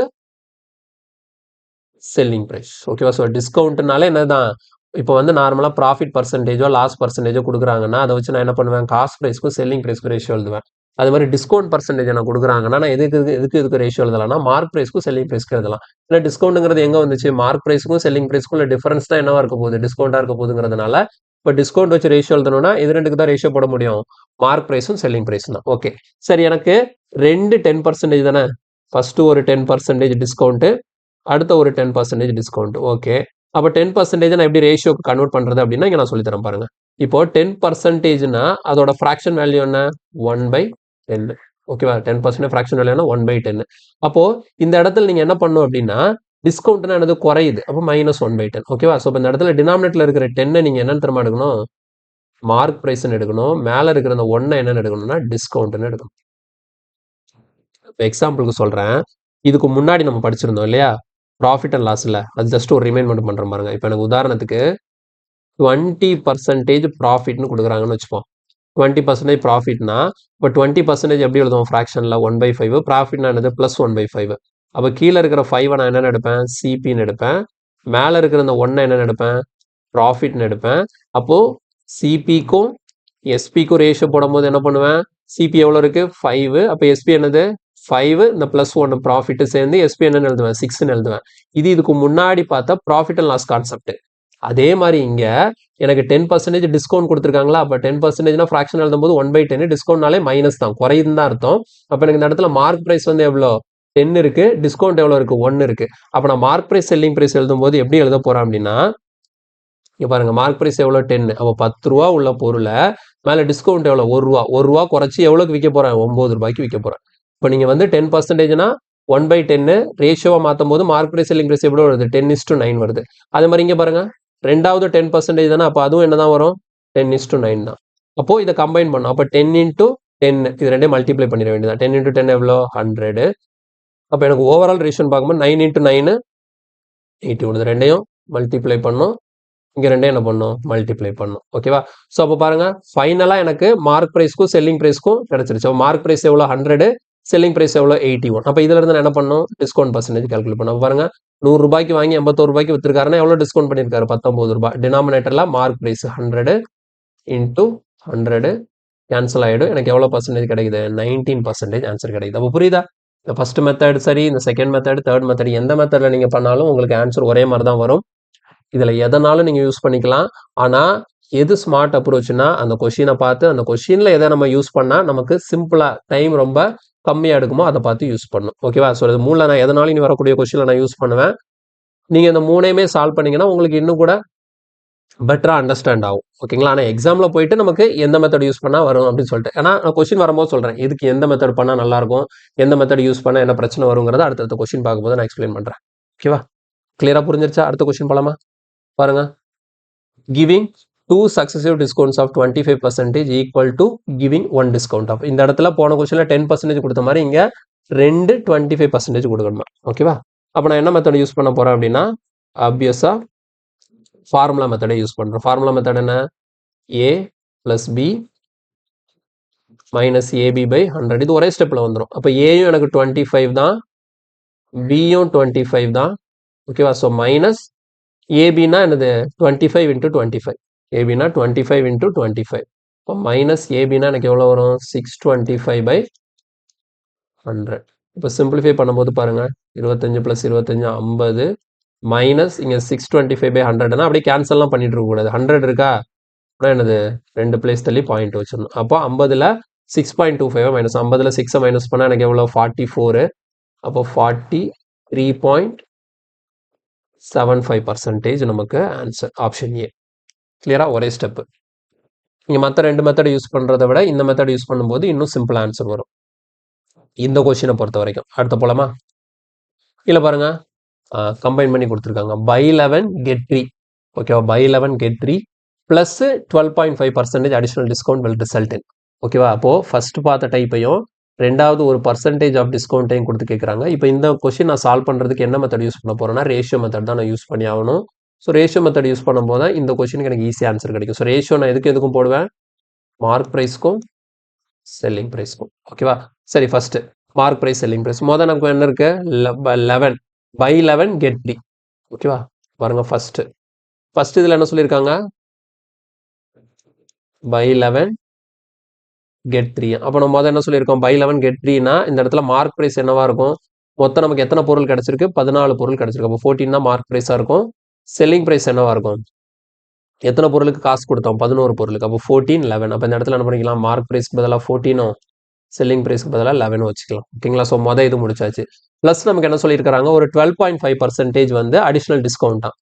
செல்லிங் பிரைஸ். ஓகேவா? ஸோ டிஸ்கவுண்ட்னால என்னதான் இப்போ வந்து நார்மலாக ப்ராஃபிட் பர்சன்டேஜோ லாஸ் பர்சன்டேஜோ கொடுக்குறாங்கன்னா அதை வச்சு நான் என்ன பண்ணுவேன் காஸ்ட் ப்ரைஸ்க்கும் செல்லிங் ப்ரைஸ்க்கும் ரேஷியோ எழுதுவேன். அது மாதிரி டிஸ்கவுண்ட் பர்சன்டேஜ் நான் கொடுக்குறாங்கன்னா நான் எதுக்கு ரேஷியோ எழுதலாம்னா மார்க் ப்ரைஸ்க்கும் செல்லிங் ப்ரைஸ்க்கும் எழுதலாம். இல்லை டிஸ்கவுண்ட்ங்கிறது எங்கே வந்துச்சு மார்க் ப்ரைஸ்க்கும் செல்லிங் ப்ரைஸ்க்கும் இல்லை டிஃபரன்ஸ் தான் என்னவா இருக்க போகுது டிஸ்கவுண்டாக இருக்க போகுதுங்கிறதுனால இப்போ டிஸ்கவுண்ட் வச்சு ரேஷியோ எழுதணும்னா இது ரெண்டுக்கு தான் ரேஷியோ போட முடியும் மார்க் ப்ரைஸும் செல்லிங் ப்ரைஸும் தான். ஓகே சரி எனக்கு ரெண்டு 10% தானே ஃபர்ஸ்ட் ஒரு 10% டிஸ்கவுண்ட்டு அடுத்த ஒரு 10% டிஸ்கவுண்ட். ஓகே அப்போ 10% நான் எப்படி ரேஷியோக்கு கன்வெர்ட் பண்றது அப்படின்னா இங்க நான் சொல்லித்தரேன் பாருங்க. இப்போ 10%னா அதோட ஃபிராக்ஷன் வேல்யூ என்ன 1/10. ஓகேவா? 10% ஃபிராக்ஷன் வேல்யூ 1/10. அப்போ இந்த இடத்துல நீங்க என்ன பண்ணணும் அப்படின்னா டிஸ்கவுண்ட்னா என்னது குறையுது. அப்போ -1/10. ஓகேவா? ஸோ இந்த இடத்துல டினாமினேட்டர்ல இருக்கிற 10 நீங்க என்னன்னு தெரியுமா எடுக்கணும் மார்க் பிரைஸ்ன்னு எடுக்கணும். மேல இருக்கிற அந்த 1 என்னன்னு எடுக்கணும்னா டிஸ்கவுண்ட்னு எடுக்கணும். இப்போ எக்ஸாம்பிளுக்கு சொல்றேன். இதுக்கு முன்னாடி நம்ம படிச்சிருந்தோம் இல்லையா ப்ராஃபிட் அண்ட் லாஸ்ல அது ஜஸ்ட் ஒரு ரிமைண்ட் மட்டும் பண்றேன் பாருங்க. இப்போ எனக்கு உதாரணத்துக்கு 20% ப்ராஃபிட்னு கொடுக்குறாங்கன்னு வச்சுப்போம். 20% ப்ராஃபிட்னா இப்போ 20% எப்படி எழுதுவோம் ஃப்ராக்ஷன்ல 1/5 ப்ராஃபிட்னா என்னது +1/5. அப்போ கீழே இருக்கிற 5 நான் என்னென்னு எடுப்பேன் சிபின்னு எடுப்பேன். மேலே இருக்கிற இந்த 1 என்னென்னு எடுப்பேன் ப்ராஃபிட்னு எடுப்பேன். அப்போ சிபிக்கும் எஸ்பிக்கும் ரேஷியோ போடும்போது என்ன பண்ணுவேன் சிபி எவ்வளோ இருக்கு 5. அப்போ எஸ்பி என்னது 5 இந்த +1 ப்ராஃபிட் சேர்ந்து எஸ்பி என்னன்னு எழுதுவேன் 6ன்னு எழுதுவேன். இதுக்கு முன்னாடி பார்த்தா ப்ராஃபிட் அண்ட் லாஸ் கான்செப்ட். அதே மாதிரி இங்க எனக்கு 10% டிஸ்கவுண்ட் கொடுத்துருக்காங்களா அப்போ 10%னா ஃப்ராக்ஷன் எழுதும்போது 1/10 டிஸ்கவுண்ட்னாலே மைனஸ் தான் குறையுதுன்னு தான் அர்த்தம். அப்போ எனக்கு இந்த இடத்துல மார்க் பிரைஸ் வந்து எவ்வளோ 10 இருக்கு டிஸ்கவுண்ட் எவ்வளோ இருக்கு 1 இருக்கு. அப்போ நான் மார்க் பிரைஸ் செல்லிங் பிரைஸ் எழுதும்போது எப்படி எழுத போறேன் அப்படின்னா இங்க பாருங்க மார்க் பிரைஸ் எவ்வளோ 10 அப்போ 10 ரூபா உள்ள பொருளை மேல டிஸ்கவுண்ட் எவ்வளோ 1 ரூபா 1 ரூபா குறைச்சி எவ்வளோக்கு விற்க போறேன் 9 ரூபாய்க்கு விற்க போறேன். இப்போ நீங்க வந்து 10%னா 1/10 ரேஷியோவா மாற்றும் போது மார்க் பிரைஸ் செல்லிங் பிரைஸ் எவ்வளோ வருது 10:9 வருது. அதே மாதிரி இங்க பாருங்க ரெண்டாவது 10% தானே அப்போ அதுவும் என்னதான் வரும் 10:9 தான். அப்போ இதை கம்பைன் பண்ணும். அப்போ 10 × 10 இது ரெண்டே மல்டிப்ளை பண்ணிட வேண்டியதான். 10 × 10 எவ்வளோ 100. அப்போ எனக்கு ஓவரால் ரேஷியோன்னு பார்க்கும்போது 9 × 9 81 ரெண்டையும் மல்டிப்ளை பண்ணும். இங்க ரெண்டையும் என்ன பண்ணும் மல்டிப்ளை பண்ணும். ஓகேவா? ஸோ அப்போ பாருங்க ஃபைனலா எனக்கு மார்க் பிரைஸ்க்கும் செல்லிங் பிரைஸ்க்கும் கிடைச்சிருச்சு. மார்க் பிரைஸ் எவ்வளோ 100 செல்லிங் பிரைஸ் எவ்வளோ 81. அப்போ இதுல இருந்து நான் என்ன பண்ணும் டிஸ்கவுண்ட் பர்சன்டேஜ் கால்குலேட் பண்ணும். பாருங்க 100 ரூபாய்க்கு வாங்கி 81 ரூபாய்க்கு வித்துருக்காருன்னா எவ்வளோ டிஸ்கவுண்ட் பண்ணியிருக்காரு 19 ரூபாய். டினாமினேட்டர்ல மார்க் பிரைஸ் 100 × 100 கேன்சல் ஆயிடும். எனக்கு எவ்வளோ பர்சன்டேஜ் கிடைக்குது 19% ஆன்சர் கிடைக்குது. அப்போ புரியுதா? இந்த ஃபர்ஸ்ட் மெத்தட் சரி இந்த செகண்ட் மெத்தட் தேர்ட் மெத்தட் எந்த மெத்தட்ல நீங்க பண்ணாலும் உங்களுக்கு ஆன்சர் ஒரே மாதிரி தான் வரும். இதுல எதனாலும் நீங்க யூஸ் பண்ணிக்கலாம். ஆனா எது ஸ்மார்ட் அப்ரோச்னா அந்த கொஸ்டினை பார்த்து அந்த கொஸ்டின்ல எதை நம்ம யூஸ் பண்ணா நமக்கு சிம்பிளா டைம் ரொம்ப கம்மியா எடுக்குமோ அதை பார்த்து யூஸ் பண்ணணும். ஓகேவா? ஸோ இது மூணுல நான் எதனாலும் இனி வரக்கூடிய கொஸ்டின்ல நான் யூஸ் பண்ணுவேன். நீங்க இந்த மூணையுமே சால்வ் பண்ணீங்கன்னா உங்களுக்கு இன்னும் கூட பெட்டரா அண்டர்ஸ்டாண்ட் ஆகும். ஓகேங்களா? ஆனால் எக்ஸாம்ல போயிட்டு நமக்கு எந்த மெத்தட் யூஸ் பண்ணா வரும் அப்படின்னு சொல்லிட்டு ஏன்னா நான் கொஸ்டின் வரும்போது சொல்றேன் இதுக்கு எந்த மெத்தட் பண்ணா நல்லா இருக்கும் எந்த மெத்தட் யூஸ் பண்ணா என்ன பிரச்சனை வருங்கிறத அடுத்தடுத்த கொஸ்டின் பார்க்கும்போது நான் எக்ஸ்பிளைன் பண்றேன். ஓகேவா? கிளியரா புரிஞ்சிருச்சா? அடுத்த கொஸ்டின் போலாமா? பாருங்க giving 2 successive discounts of 25% equal to giving 1 discount of. இந்த இடத்துல போன கொஸ்டின்ல 10% கொடுத்த மாதிரி இங்க 2 25% கொடுக்கணுமா? ஓகேவா? அப்போ நான் என்ன மெத்தட் யூஸ் பண்ண போறேன் அப்படின்னா ஆப்வியஸா ஃபார்முலா மெத்தடை யூஸ் பண்றோம். ஃபார்முலா மெத்தட் என்ன a + b - ab/100 இது ஒரே ஸ்டெப்ல வந்துடும். அப்போ ஏயும் எனக்கு 25 தான் பியும் 25 தான். ஓகேவா? ஸோ மைனஸ் ஏபினா என்னது 25 × 25 ஏபினா 25 × 25. இப்போ மைனஸ் ஏபினா எனக்கு எவ்வளோ வரும் 625/100. இப்போ சிம்பிளிஃபை பண்ணும்போது பாருங்க 25 + 25 50 மைனஸ் இங்கே 625/100னா அப்படியே கேன்சல்லாம் பண்ணிட்டு இருக்கக்கூடாது. 100 இருக்கா அப்படின்னா என்னது 2 பிளேஸ் தள்ளி பாயிண்ட் வச்சிடணும். அப்போ 50ல் 6.25 மைனஸ் 50ல் 6 மைனஸ் பண்ணால் எனக்கு எவ்வளோ 44. அப்போ 43.75% நமக்கு ஆன்சர் ஆப்ஷன் ஏ. கிளியரா? ஒரே ஸ்டெப்பு. நீங்கள் மற்ற 2 மெத்தட் யூஸ் பண்ணுறதை விட இந்த மெத்தட் யூஸ் பண்ணும்போது இன்னும் சிம்பிள் ஆன்சர் வரும் இந்த கொஸ்டினை பொறுத்த வரைக்கும். அடுத்த போலாமா? இல்லை பாருங்க, கம்பைன் பண்ணி கொடுத்துருக்காங்க. Buy 11 get 3. ஓகேவா? Buy 11 get 3 plus 12.5% additional discount will result in. ஓகேவா? அப்போது ஃபர்ஸ்ட் பார்த்த டைப்பையும் ரெண்டாவது ஒரு பர்சன்டேஜ் ஆஃப் டிஸ்கவுண்ட்டையும் கொடுத்து கேட்குறாங்க. இப்போ இந்த கொஸ்டின் நான் சால்வ் பண்ணுறதுக்கு என்ன மெத்தட் யூஸ் பண்ண போகிறேன்னா ரேஷியோ மெத்தட் தான் நான் யூஸ் பண்ணி ஆகணும். ஸோ ரேஷியோ மெத்தட் யூஸ் பண்ணும்போது தான் இந்த கொஸ்டினுக்கு எனக்கு ஈஸி ஆன்சர் கிடைக்கும். ஸோ ரேஷியோ நான் எதுக்கும் போடுவேன், மார்க் ப்ரைஸ்க்கும் செல்லிங் ப்ரைஸ்க்கும். ஓகேவா? சரி, first mark price selling price மொதல் நமக்கு என்ன இருக்கு, 11 பை 11 கெட் 3. ஓகேவா? பாருங்க, ஃபர்ஸ்ட் இதில் என்ன சொல்லியிருக்காங்க, பை 11 கெட் 3. அப்போ நம்ம முதல்ல என்ன சொல்லியிருக்கோம், பை 11 கெட் 3னா இந்த இடத்துல மார்க் ப்ரைஸ் என்னவா இருக்கும், மொத்தம் நமக்கு எத்தனை பொருள் கிடைச்சிருக்கு, 14 பொருள் கிடைச்சிருக்கு. அப்போ 14 தான் மார்க் ப்ரைஸாக இருக்கும். செல்லிங் ப்ரைஸ் என்னவா இருக்கும், எத்தனை பொருளுக்கு காசு கொடுத்தோம், 11 பொருளுக்கு. அப்போ 14 11. அப்போ இந்த இடத்துல என்ன பண்ணிக்கலாம், மார்க் ப்ரைஸ்க்கு பதிலாக 14ம் செல்லிங் ப்ரைஸ்க்கு பதிலாக 11 வச்சுக்கலாம். ஓகேங்களா? ஸோ இது முடிச்சாச்சு. ப்ளஸ் நமக்கு என்ன சொல்லியிருக்காங்க, ஒரு 12.5% வந்து அடிஷனல் டிஸ்கவுண்ட் தான்.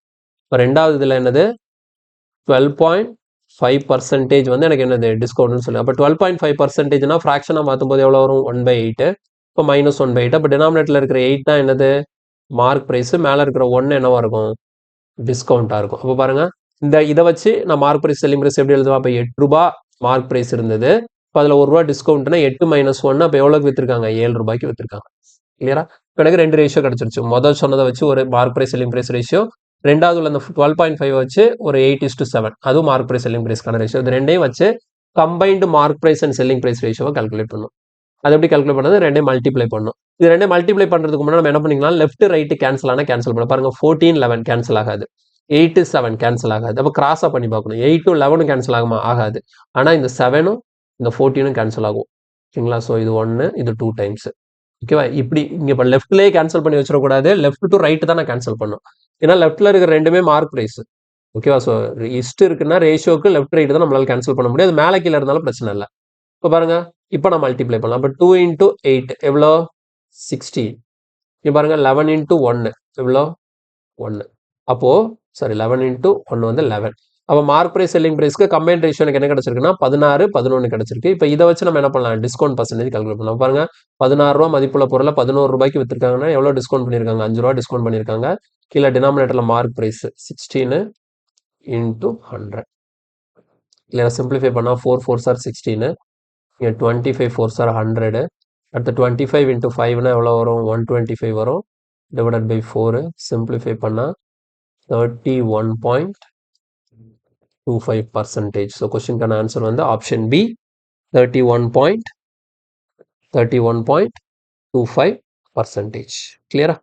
இப்போ ரெண்டாவது இதில் என்னது, 12.5% வந்து எனக்கு என்னது டிஸ்கவுண்ட்னு சொல்லி. அப்போ 12.5%னா ஃப்ராக்ஷனாக மாற்றும் போது எவ்வளோ வரும், 1/8. இப்போ -1/8. அப்போ டினாமினேட்டில் இருக்கிற 8 தான் என்னது மார்க் ப்ரைஸ், மேலே இருக்கிற 1 என்னவா இருக்கும், டிஸ்கவுண்ட்டாக இருக்கும். அப்போ பாருங்க, இதை வச்சு நான் மார்க் ப்ரைஸ் செல்லிங் ப்ரைஸ் எப்படி எழுதுவா, இப்போ 8 ரூபா மார்க் ப்ரைஸ் இருந்தது. இப்போ அதில் 1 ரூபா டிஸ்கவுண்ட்னா 8 - 1, அப்போ எவ்வளோக்கு விற்றுருக்காங்க, 7 ரூபாய்க்கு விற்றுருக்காங்க. கிளியரா? எனக்கு 2 ரேஷியோ கிடச்சிருச்சு. முதல் சொன்னதை வச்சு ஒரு mark price selling price ratio, ரெண்டாவது உள்ள அந்த 12.5 வச்சு ஒரு 8:7, அதுவும் மார்க் ப்ரைஸ் செல்லிங் ப்ரைஸ்க்கான ரேஷியோ. இது ரெண்டையும் வச்சு combined mark price and selling price ரேஷியோவை கால்குலேட் பண்ணும். அது எப்படி கால்குலேட் பண்ணது, ரெண்டையும் மல்டிப்ளை பண்ணும். இது ரெண்டையும் மல்டிப்ளை பண்ணுறதுக்கு முன்னாடி நம்ம என்ன பண்ணிக்கலாம், லெஃப்ட் ரைட்டு கேன்சல் ஆனால் கேன்சல் பண்ண பாருங்க. 14 11 கேன்சல் ஆகாது, 8 7 கேன்சல் ஆகாது. அப்போ கிராஸாக பண்ணி பார்க்கணும். 8 11 கேன்சல் ஆகுமா, ஆகாது. ஆனால் இந்த 7ம் இந்த 14ம் கேன்சல் ஆகும். ஓகேங்களா? ஸோ இது 1, இது 2 டைம்ஸ். ஓகேவா? இப்படி இங்கே இப்போ லெஃப்ட்லேயே கேன்சல் பண்ணி வச்சிடக்கூடாது, லெஃப்ட் டு ரைட்டு தான் நான் கேன்சல் பண்ணும். ஏன்னா லெஃப்ட்டில் இருக்கிற ரெண்டுமே மார்க் ப்ரைஸ். ஓகேவா? ஸோ இஸ்ட் இருக்குன்னா ரேஷியோக்கு லெஃப்ட் ரைட்டு தான் நம்மளால கேன்சல் பண்ண முடியாது. மேலே கீழே இருந்தாலும் பிரச்சனை இல்லை. இப்போ பாருங்க, இப்போ நான் மல்டிப்ளை பண்ணலாம். அப்போ 2 × 8 எவ்வளோ, 16. இங்கே பாருங்க, 11 × 1 எவ்வளோ, 1. அப்போது சாரி, 11 × 1 வந்து 11. அப்போ மார்க் ப்ரைஸ் செல்லிங் ப்ரைஸ்க்கு கம்பைன் ரேஷியோ எனக்கு என்ன கிடச்சிருக்குன்னா 16 11 கிடச்சிருக்கு. இப்போ இதை வச்சு நம்ம என்ன பண்ணலாம், டிஸ்கவுண்ட் பர்சன்டேஜ் கால்குலேட் பண்ணலாம். பாருங்க, 16 ரூபா மதிப்புள்ள பொருளை 11 ரூபாய்க்கு விற்றுருக்காங்கன்னா எவ்வளோ டிஸ்கவுண்ட் பண்ணியிருக்காங்க, 5 ரூபா டிஸ்கவுண்ட் பண்ணியிருக்காங்க. கீழே டினாமினேட்டரில் மார்க் ப்ரைஸ் 16 × 100. இல்லையா? சிம்பிளிஃபை பண்ணால் 4 4s are 16, இங்கே 25 4s are 100. அடுத்து 25 × 5னா எவ்வளோ வரும், 125 வரும். டிவைடட் பை 4, சிம்பிளிஃபை பண்ணால் 31.25%. ஸோ கொஸ்டினுக்கான ஆன்சர் வந்து ஆப்ஷன் பி, 31.25%. கிளியரா?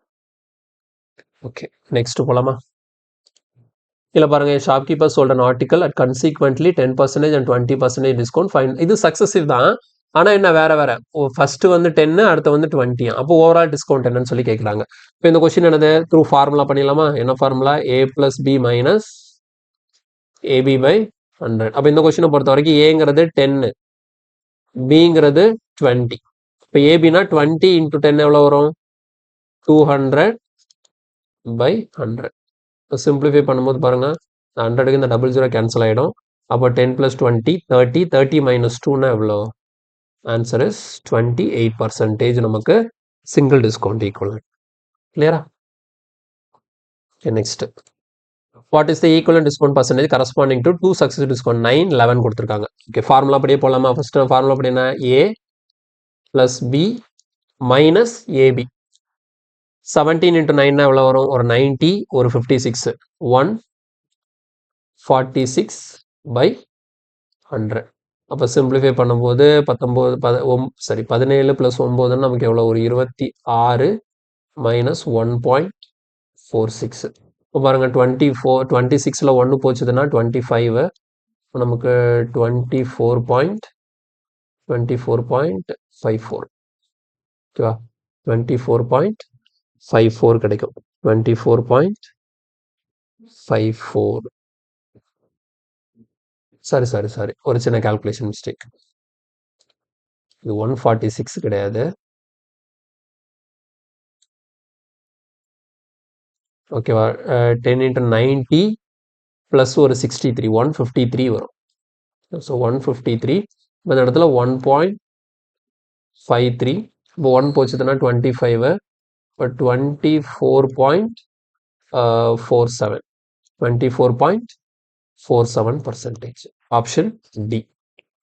ஓகே, நெக்ஸ்ட் போலாமா? இல்லை பாருங்க, shopkeeper sold an article at consequently 10% and 20% discount fine. இது சக்ஸசிவ் தான், ஆனால் என்ன வேற வேற. ஃபர்ஸ்ட் வந்து 10, அடுத்து வந்து 20. அப்போ ஓவரால் டிஸ்கவுண்ட் என்னன்னு சொல்லி கேட்குறாங்க. இப்போ இந்த கொஸ்டின் என்னது, த்ரூ ஃபார்முலா பண்ணிடலாமா? என்ன ஃபார்முலா, A + B - AB / 100. அப்போ இந்த கொஸ்டினை பொறுத்த வரைக்கும் ஏங்கிறது 10, பிங்கிறது 20. இப்போ ஏபினா 20 × 10 எவ்வளோ வரும், 200/100. இப்போ சிம்பிளிஃபை பண்ணும்போது பாருங்க, 100க்கு இந்த 00 கேன்சல் ஆகிடும். அப்போ 10 + 20 30, 30 - 2னா எவ்வளோ, ஆன்சர் இஸ் 28% நமக்கு சிங்கிள் டிஸ்கவுண்ட் ஈக்குவல். கிளியரா? Next, what is the equivalent discount percentage corresponding to 2 success discount, 9 11 கொடுத்துருக்காங்க. ஓகே, ஃபார்முலா படியே போகலாமா? ஃபர்ஸ்ட் ஃபார்முலா படினா A + B - AB. 17 × 9 எவ்வளோ வரும், ஒரு 90, ஒரு 56, 146/100. அப்போ சிம்பிளிஃபை பண்ணும்போது 17 + 9 நமக்கு எவ்வளோ, ஒரு 26 - 1.46. இப்போ பாருங்க, 26ல் 1 போச்சுதுன்னா 25. நமக்கு 24.54. ஓகேவா? 24.54 கிடைக்கும். 24.54. சாரி, ஒரு சின்ன கால்குலேஷன் மிஸ்டேக். இது 146 கிடையாது. ஓகேவா? 10 into 90 ப்ளஸ் ஒரு 63 153 வரும். ஸோ 153 இந்த இடத்துல 1.53 இப்போ 1 போச்சுதுன்னா 25 இப்போ 24.47 24.47%. Option D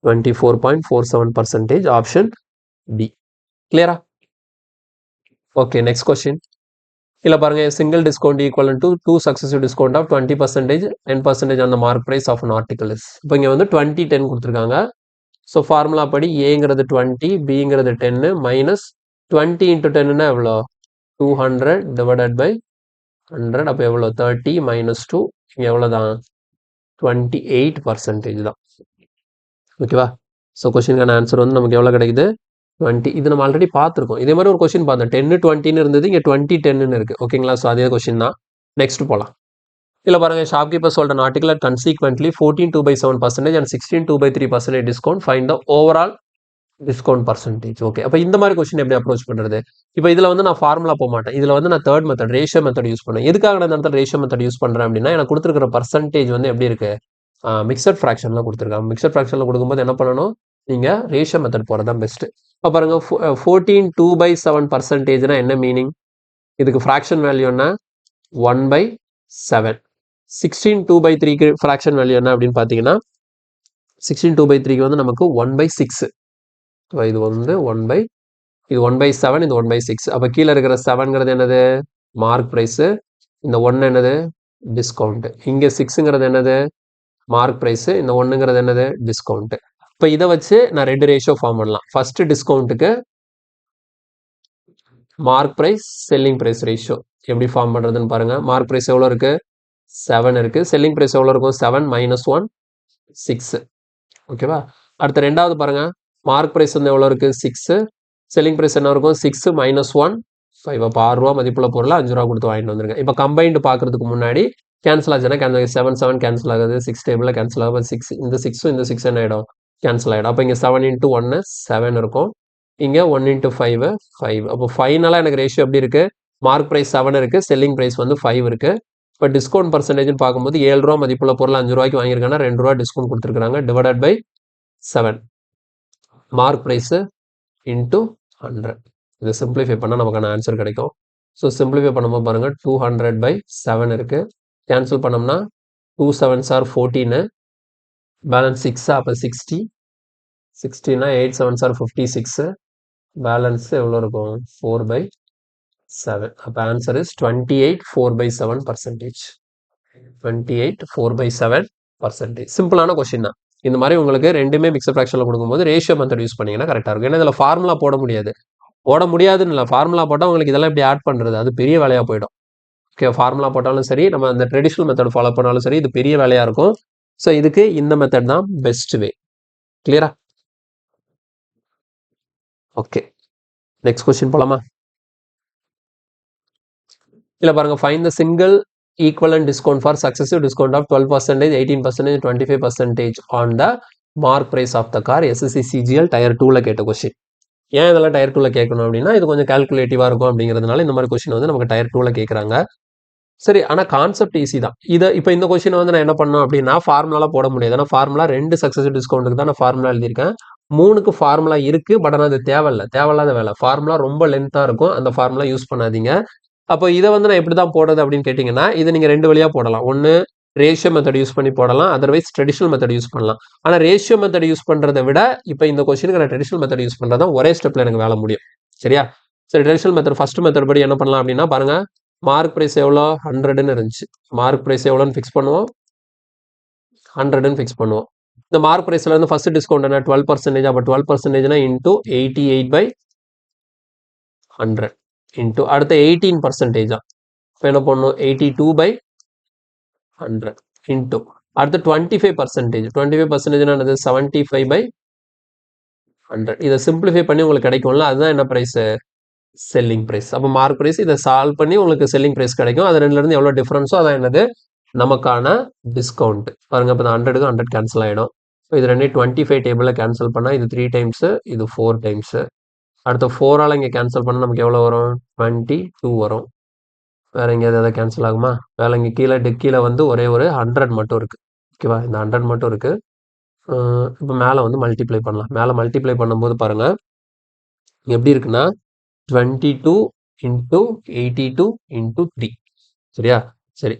24.47% option D. கிளியரா? Okay, next question. இல்ல பாருங்க, single discount equal to 2 successive discount of 20%, 10% on the mark price of an article is. இப்போ இங்க வந்து 20 10 கொடுத்துருக்காங்க. ஸோ ஃபார்முலா படி ஏங்கிறது 20, பிங்கிறது 10 மைனஸ் 20 இன்ட்டு 10னா எவ்வளோ? 200 டிவைடட் பை 100. அப்போ எவ்வளோ? 30 மைனஸ் 2 இங்கே எவ்வளோதான்? 28% தான். ஓகேவா? ஸோ கொஸ்டினுக்கான ஆன்சர் வந்து நமக்கு எவ்வளோ கிடைக்குது? 20. இது நம்ம ஆல்ரெடி பார்த்துருக்கோம். இதே மாதிரி ஒரு கொஸ்டின் பார்த்தோம். 10 20ன்னு இருந்தது, இங்கே 20 10ன்னு இருக்கு. ஓகேங்களா? ஸோ அதே கொஸ்டின் தான். நெக்ஸ்ட் போகலாம். இல்லை பாருங்க, shopkeeper sold an article at consequently 14 2/7% and 16 2/3% discount. Find the overall discount percentage. Okay, அப்போ இந்த மாதிரி கொஸ்டின் எப்படி அப்ரோச் பண்ணுறது? இப்போ இதில் வந்து நான் ஃபார்முலா போக மாட்டேன். இதில் வந்து நான் third method, ratio method use பண்ணேன். எதுக்காக நான் இந்த இடத்துல ரேஷியோ மெத்தட் யூஸ் பண்ணுறேன் அப்படின்னா, எனக்கு கொடுத்துருக்கிற பர்சன்டேஜ் வந்து எப்படி இருக்கு? மிக்சட் ஃப்ராக்ஷனில் கொடுத்துருக்காங்க. மிக்சட் ஃப்ராக்ஷனில் கொடுக்கும்போது என்ன பண்ணணும்? நீங்கள் ரேஷியோ மெத்தட் போகிறது தான் பெஸ்ட்டு. இப்போ பாருங்க, 14 2/7%னா என்ன மீனிங்? இதுக்கு ஃப்ராக்ஷன் வேல்யூ என்ன? 1/7. 16 2/3க்கு ஃப்ராக்ஷன் வேல்யூ என்ன அப்படின்னு பார்த்தீங்கன்னா, 16 2/3க்கு வந்து நமக்கு 1/6. இது வந்து இது 1/7, இது 1/6. அப்போ கீழே இருக்கிற 7ங்கிறது என்னது? Mark price. இந்த 1 என்னது? டிஸ்கவுண்ட். இங்கே 6ங்கிறது என்னது? Mark price. இந்த 1ங்கிறது என்னது? டிஸ்கவுண்ட். இப்போ இதை வச்சு நான் 2 ரேஷியோ ஃபார்ம் பண்ணலாம். ஃபர்ஸ்ட் டிஸ்கவுண்ட்டுக்கு mark price selling price ratio எப்படி ஃபார்ம் பண்ணுறதுன்னு பாருங்கள். மார்க் ப்ரைஸ் எவ்வளோ இருக்குது? 7 இருக்குது. செல்லிங் ப்ரைஸ் எவ்வளோ இருக்கும்? 7 மைனஸ் 1 6. ஓகேவா? அடுத்த ரெண்டாவது பாருங்கள், மார்க் ப்ரைஸ் வந்து எவ்வளோ இருக்குது? 6. செல்லிங் ப்ரைஸ் என்ன இருக்கும்? 6 மைனஸ் 1 5. அப்போ 6 ரூபா மதிப்புள்ள பொருளை 5 ரூபா கொடுத்து வாங்கிட்டு வந்துருங்க. இப்போ கம்பைன்டு பார்க்கறதுக்கு முன்னாடி கேன்சல் ஆச்சுன்னா 7 7 கேன்சல் ஆகுது. 6 டேபிளில் கேன்சல் ஆகும். 6 இந்த 6 இந்த 6 என்ன ஆகிடும்? கேன்சல் ஆகிடும். அப்போ இங்கே 7 into 1 7 இருக்கும். இங்கே 1 into 5 5. அப்போ ஃபைனலாக எனக்கு ரேஷியோ எப்படி இருக்குது? மார்க் ப்ரைஸ் 7 இருக்குது, செல்லிங் ப்ரைஸ் வந்து 5 இருக்குது. இப்போ டிஸ்கவுண்ட் பர்சன்டேஜ்னு பார்க்கும்போது 7 ரூபா மதிப்புள்ள பொருள் 5 ரூபாய்க்கு வாங்கியிருக்காங்கன்னா 2 ரூபா டிஸ்கவுண்ட் கொடுத்துருக்காங்க. Divided by 7 mark price into 100. இதை சிம்பிளிஃபை பண்ணால் நமக்கான ஆன்சர் கிடைக்கும். ஸோ சிம்பிளிஃபை பண்ணும்போது பாருங்கள், 200/7 இருக்குது. கேன்சல் பண்ணோம்னா 2 7s are 14. பேலன்ஸ் 6 அப்போ 60. 60னா 8 7s are 56. பேலன்ஸ் எவ்வளோ இருக்கும்? 4/7. அப்போ ஆன்சர் இஸ் 28 4/7%. 28 4/7%. சிம்பிளான கொஸ்டின் தான். இந்த மாதிரி உங்களுக்கு ரெண்டுமே மிக்சர் ஃப்ராக்ஷனில் கொடுக்கும்போது ரேஷியோ மெத்தட் யூஸ் பண்ணிங்கன்னா கரெக்டாக இருக்கும். ஏன்னா இதில் ஃபார்முலா போட முடியாதுன்னு இல்லை. ஃபார்முலா போட்டால் உங்களுக்கு இதெல்லாம் எப்படி ஆட் பண்ணுறது? அது பெரிய வேலையாக போயிடும். ஓகே, ஃபார்முலா போட்டாலும் சரி, நம்ம அந்த ட்ரெடிஷ்னல் மெத்தட் ஃபாலோ பண்ணாலும் சரி, இது பெரிய வேலையாக இருக்கும். ஸோ இதுக்கு இந்த மெத்தட் தான் பெஸ்ட் வே. கிளியரா? ஓகே, நெக்ஸ்ட் கொஸ்டின் போலாமா? இல்லை பாருங்க, find the single equivalent discount for successive discount of 12%, 18%, 25% on the mark price of the car. SSC CGL tier 2ல கேட்ட கொஸ்டின். ஏன் இதெல்லாம் டயர் 2ல கேட்கணும் அப்படின்னா, இது கொஞ்சம் கால்குலேட்டிவாக இருக்கும் அப்படிங்கிறதுனால இந்த மாதிரி கொஸ்டின் வந்து நமக்கு டயர் 2ல கேட்குறாங்க. சரி, ஆனால் கான்செப்ட் ஈஸி தான். இப்போ இந்த கொஸ்டினை வந்து நான் என்ன பண்ணணும் அப்படின்னா, ஃபார்முலாலாம் போட முடியாது. ஏன்னா ஃபார்முலா 2 சக்ஸசிவ் டிஸ்கவுண்ட்டுக்கு தான் நான் ஃபார்முலா எழுதியிருக்கேன். 3க்கு ஃபார்முலா இருக்குது. பட் ஆனால் அது தேவையில்லாத வேலை. ஃபார்முலா ரொம்ப லென்த்தாக இருக்கும். அந்த ஃபார்முலா யூஸ் பண்ணாதீங்க. அப்போ இதை வந்து நான் எப்படி தான் போடுறது அப்படின்னு கேட்டிங்கன்னா, இதை நீங்கள் 2 வழியாக போடலாம். ஒன்று ரேஷியோ மெத்தட் யூஸ் பண்ணி போடலாம், அதர்வைஸ் ட்ரெடிஷனல் மெத்தட் யூஸ் பண்ணலாம். ஆனால் ரேஷியோ மெத்தட் யூஸ் பண்ணுறதை விட இப்போ இந்த கொஸ்டினுக்கு நான் ட்ரெடிஷனல் மெத்தட் யூஸ் பண்ணுறது தான் ஒரே ஸ்டெப்பில் எனக்கு வேலை முடியும். சரியா? சரி, ட்ரெடிஷனல் மெத்தட் ஃபர்ஸ்ட் மெத்தட் படி என்ன பண்ணலாம் அப்படின்னா, பாருங்க, மார்க் ப்ரைஸ் எவ்வளோ? 100ன்னு இருந்துச்சு. மார்க் ப்ரைஸ் எவ்வளோன்னு ஃபிக்ஸ் பண்ணுவோம்? 100ன்னு ஃபிக்ஸ் பண்ணுவோம். இந்த மார்க் ப்ரைஸில் வந்து ஃபர்ஸ்ட் டிஸ்கவுண்ட் என்ன? 12%. அப்போ 12%னா இன்டூ 88/100 இன்டூ அடுத்த 18%. இப்போ என்ன பண்ணணும்? 82/100 இன்டூ அடுத்த 25%. 25% என்னது? 75/100. இதை சிம்பிளிஃபை பண்ணி உங்களுக்கு கிடைக்கும்ல, அதுதான் என்ன ப்ரைஸு? Selling price. அப்போ மார்க் ப்ரைஸ், இதை சால்வ் பண்ணி உங்களுக்கு செல்லிங் ப்ரைஸ் கிடைக்கும். அது ரெண்டுலேருந்து எவ்வளோ டிஃப்ரென்ஸோ அதான் என்னது? நமக்கான டிஸ்கவுண்ட். பாருங்க, இப்போ இந்த 100க்கு 100 கேன்சல் ஆகிடும். இது ரெண்டே 25 டேபிளில் கேன்சல் பண்ணால் இது 3 டைம்ஸு, இது 4 டைம்ஸு. அடுத்த 4ஆல் இங்கே கேன்சல் பண்ணால் நமக்கு எவ்வளோ வரும்? 22 வரும். வேறு எங்கேயாவது எதாவது கேன்சல் ஆகுமா? வேறு இங்கே கீழே வந்து ஒரே ஒரு 100 மட்டும் இருக்குது. ஓகேவா? இந்த 100 மட்டும் இருக்குது. இப்போ மேலே வந்து மல்டிப்ளை பண்ணலாம். மேலே மல்டிப்ளை பண்ணும்போது பாருங்கள் எப்படி இருக்குன்னா 22 இன்ட்டு 82 இன்ட்டு 3. சரியா? சரி,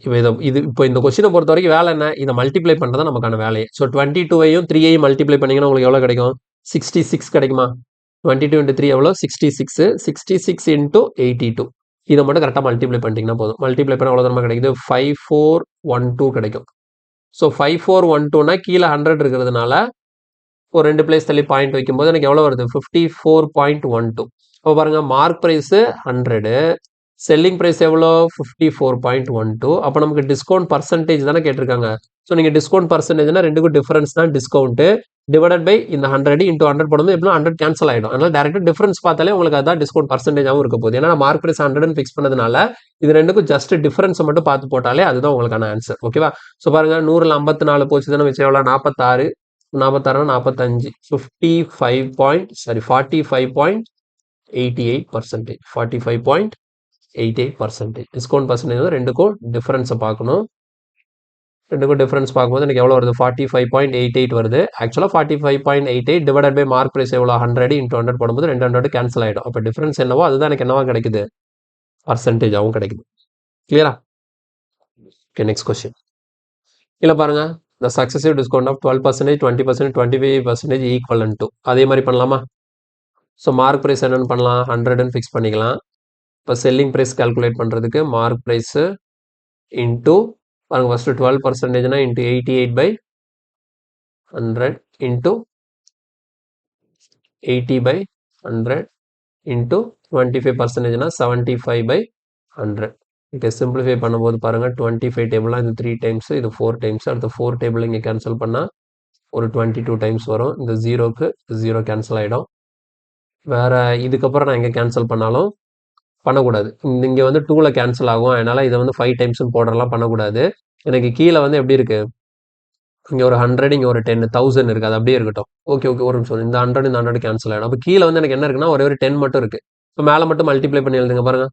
இப்போ இந்த கொஸ்டினை பொறுத்த வரைக்கும் வேலை என்ன? இதை மல்டிப்ளை பண்ணுறது நமக்கான வேலையை. ஸோ 22ஐயும் 3ஐயும் மல்டிப்ளை பண்ணிங்கன்னா உங்களுக்கு எவ்வளோ கிடைக்கும்? 66 கிடைக்குமா? 22 இன்ட்டு 3 எவ்வளோ? 66. 66 இன்ட்டு 82. இதை மட்டும் கரெக்டாக மல்டிப்ளை பண்ணிட்டீங்கன்னா போதும். மல்டிப்ளை பண்ண எவ்வளோ தரமாக கிடைக்குது? 5412 கிடைக்கும். ஸோ 5412னா கீழே 100 இருக்கிறதுனால ஒரு 2 பிளேஸ் தள்ளி பாயிண்ட் வைக்கும்போது எனக்கு எவ்வளோ வருது? 54.12. அப்போ பாருங்கள், மார்க் ப்ரைஸு 100, செல்லிங் ப்ரைஸ் எவ்வளோ? 54.12. அப்போ நமக்கு டிஸ்கவுண்ட் பர்சன்டேஜ் தானே கேட்டிருக்காங்க. ஸோ நீங்கள் டிஸ்கவுண்ட் பர்சன்டேஜ்னா ரெண்டுக்கும் டிஃபரன்ஸ் தான் டிஸ்கவுண்ட்டு. டிவைடட் பை இந்த 100 இன்ட்டு 100 போடும்போது எப்படின்னா 100 கேன்சல் ஆகிடும். அதனால் டேரெக்டாக டிஃபரன்ஸ் பார்த்தாலே உங்களுக்கு அதான் டிஸ்கவுண்ட் பர்சன்டேஜாகவும் இருக்க போகுது. ஏன்னா மார்க் ப்ரைஸ் 100ன்னு ஃபிக்ஸ் பண்ணதுனால இது ரெண்டுக்கும் ஜஸ்ட் டிஃபரன்ஸை மட்டும் பார்த்து போட்டாலே அதுதான் உங்களுக்கான ஆன்சர். ஓகேவா? ஸோ பாருங்கள், 100ல் 54 போச்சு தானே, வச்சு எவ்வளோ? 46. 46 45. 45.88%. 45.88%. டிஸ்கவுண்ட் பர்சன்டேஜ் ரெண்டுக்கும் டிஃபரன்ஸை பார்க்கணும். ரெண்டுக்கும் டிஃபரன்ஸ் பார்க்கும்போது எனக்கு எவ்வளோ வருது? 45.88 வருது. ஆக்சுவலாக 45.88 டிவைடட் பை மார்க் ப்ரைஸ் எவ்வளோ? 100 இன்ட்டு 100 போடும்போது 200 கேன்சல் ஆகிடும். அப்போ டிஃபரன்ஸ் என்னவோ அதுதான் எனக்கு என்னவா கிடைக்குது? பர்சன்டேஜாகவும் கிடைக்குது. கிளியரா? Okay, next question. இல்லை பாருங்கள், the successive discount of 12%, 20%, 25% equivalent to. அதே மாதிரி பண்ணலாமா? ஸோ மார்க் ப்ரைஸ் என்னென்னு பண்ணலாம்? 100ன்னு ஃபிக்ஸ் பண்ணிக்கலாம். இப்போ செல்லிங் ப்ரைஸ் கால்குலேட் பண்ணுறதுக்கு மார்க் ப்ரைஸு இன்ட்டு பாருங்கள், ஃபஸ்ட்டு 12%னா இன்ட்டு 88/100 இன்ட்டு 80/100 இன்ட்டு 25%னா 75/100. ஓகே, சிம்பிளிஃபை பண்ணும்போது பாருங்கள், 25 டேபிளாக இது 3 டைம்ஸு, இது 4 டைம்ஸு. அடுத்து 4 டேபிள் இங்கே கேன்சல் பண்ணால் ஒரு 22 டைம்ஸ் வரும். இந்த 0க்கு 0 கேன்சல் ஆகிடும். வேறு இதுக்கப்புறம் நான் எங்கே கேன்சல் பண்ணாலும் பண்ணக்கூடாது. இங்கே வந்து 2ல் கேன்சல் ஆகும். அதனால் இதை வந்து 5 டைம்ஸ்னு போடுறலாம் பண்ணக்கூடாது. எனக்கு கீழே வந்து எப்படி இருக்குது? இங்கே ஒரு 100, இங்கே ஒரு 10, 1000 இருக்குது. அது அப்படியே இருக்கட்டும். ஓகே, ஒரு நிமிஷம். இந்த 100 இந்த 100 கேன்சல் ஆகிடும். அப்போ கீழே வந்து எனக்கு என்ன இருக்குன்னா ஒரே ஒரு 10 மட்டும் இருக்குது. இப்போ மேலே மட்டும் மல்டிப்ளை பண்ணி எழுதுங்க பாருங்கள்.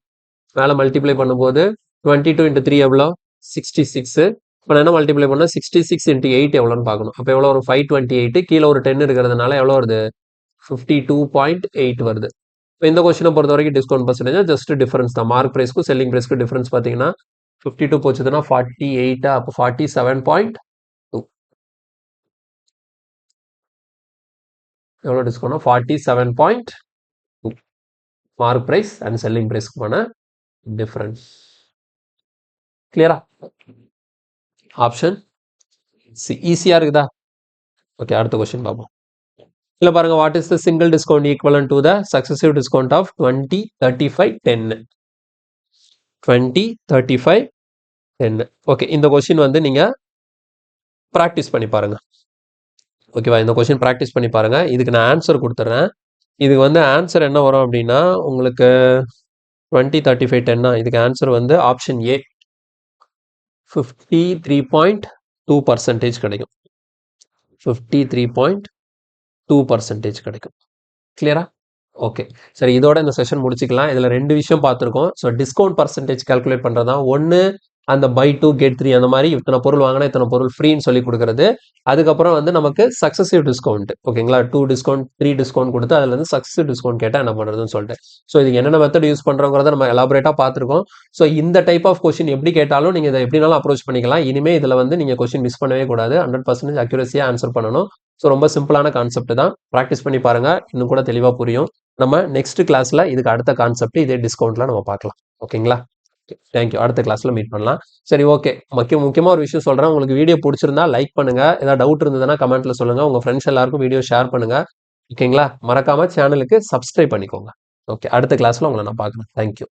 மேலே மல்டிப்ளை பண்ணும்போது 22 இன்ட்டு 3 எவ்வளோ? 66. இப்போ நான் என்ன மல்டிப்ளை பண்ணால் 66 இன்ட்டு 8 எவ்வளோன்னு பார்க்கணும். அப்போ எவ்வளோ வரும்? 528. கீழே ஒரு 10 இருக்கிறதுனால எவ்வளோ வருது? 52.8 வருது. இப்போ இந்த கொஸ்டினை பொறுத்த வரைக்கும் டிஸ்கவுண்ட் பர்சன்டேஜ் ஜஸ்ட் டிஃபரன்ஸ் தான். மார்க் ப்ரைஸ்க்கும் செல்லிங் ப்ரைஸ்க்கும் டிஃபரன்ஸ் பார்த்தீங்கன்னா 52 போச்சுதுன்னா 48. அப்போ 47.2. எவ்வளோ டிஸ்கவுண்ட்னா 47.2 மார்க் ப்ரைஸ் அண்ட் செல்லிங் ப்ரைஸ்க்குமான டிஃபரன்ஸ். கிளியரா? ஆப்ஷன் சி ஈஸியாக இருக்குதா? ஓகே, அடுத்த கொஸ்டின் பார்ப்போம். இல்லை பாருங்க, what is the single discount equivalent to the successive discount of 20, 35, 10? 20, 35, 10. ஓகே, இந்த கொஸ்டின் வந்து நீங்கள் ப்ராக்டிஸ் பண்ணி பாருங்க. ஓகேவா? இந்த கொஸ்டின் ப்ராக்டிஸ் பண்ணி பாருங்க. இதுக்கு நான் ஆன்சர் கொடுத்துட்றேன். இதுக்கு வந்து ஆன்சர் என்ன வரும் அப்படின்னா உங்களுக்கு 20, 35, 10. இதுக்கு ஆன்சர் வந்து ஆப்ஷன் ஏ 53.2% கிடைக்கும். 53.2% கிடைக்கும். கிளியரா? ஓகே, சரி, இதோட இந்த செஷன் முடிச்சுக்கலாம். இதில் 2 விஷயம் பார்த்துருக்கோம். ஸோ டிஸ்கவுண்ட் பர்சன்டேஜ் கால்குலேட் பண்ணுறது தான் ஒன்று. அந்த பை 2 கெட் 3 அந்த மாதிரி இத்தனை பொருள் வாங்கினா இத்தனை பொருள் ஃப்ரீன்னு சொல்லி கொடுக்குறது. அதுக்கப்புறம் வந்து நமக்கு சக்சஸிவ் டிஸ்கவுண்ட், ஓகேங்களா? 2 டிஸ்கவுண்ட் 3 டிஸ்கவுண்ட் கொடுத்து அதில் வந்து சக்சஸிவ் டிஸ்கவுண்ட் கேட்டால் என்ன பண்ணுறதுன்னு சொல்லிட்டு. ஸோ இதுக்கு என்னென்ன மெத்தட் யூஸ் பண்ணுறோங்கிறத நம்ம எலாபரேட்டாக பார்த்துருக்கோம். ஸோ இந்த டைப் ஆஃப் கொஸ்டின் எப்படி கேட்டாலும் நீங்கள் இதை எப்படினாலும் அப்ரோச் பண்ணிக்கலாம். இனிமேல் இதில் வந்து நீங்கள் கொஸ்டின் மிஸ் பண்ணவே கூடாது. 100% அக்யூரஸியாக ஆன்சர் பண்ணணும். ஸோ ரொம்ப சிம்பிளான கான்செப்ட் தான். ப்ராக்டிஸ் பண்ணி பாருங்கள், இன்னும் கூட தெளிவாக புரியும். நம்ம நெக்ஸ்ட் கிளாஸில் இதுக்கு அடுத்த கான்செப்ட் இதே டிஸ்கவுண்ட்லாம் நம்ம பார்க்கலாம். ஓகேங்களா? தேங்க்யூ. அடுத்த கிளாஸில் மீட் பண்ணலாம். சரி, ஓகே. முக்கியமாக ஒரு விஷயம் சொல்கிறேன். உங்களுக்கு வீடியோ பிடிச்சிருந்தா லைக் பண்ணுங்கள். ஏதாவது டவுட் இருந்ததுன்னா கமெண்ட்டில் சொல்லுங்கள். உங்கள் ஃப்ரெண்ட்ஸ் எல்லாருக்கும் வீடியோ ஷேர் பண்ணுங்கள். ஓகேங்களா? மறக்காமல் சேனலுக்கு சப்ஸ்கிரைப் பண்ணிக்கோங்க. ஓகே, அடுத்த கிளாஸில் உங்களை நான் பார்க்குறேன். தேங்க்யூ.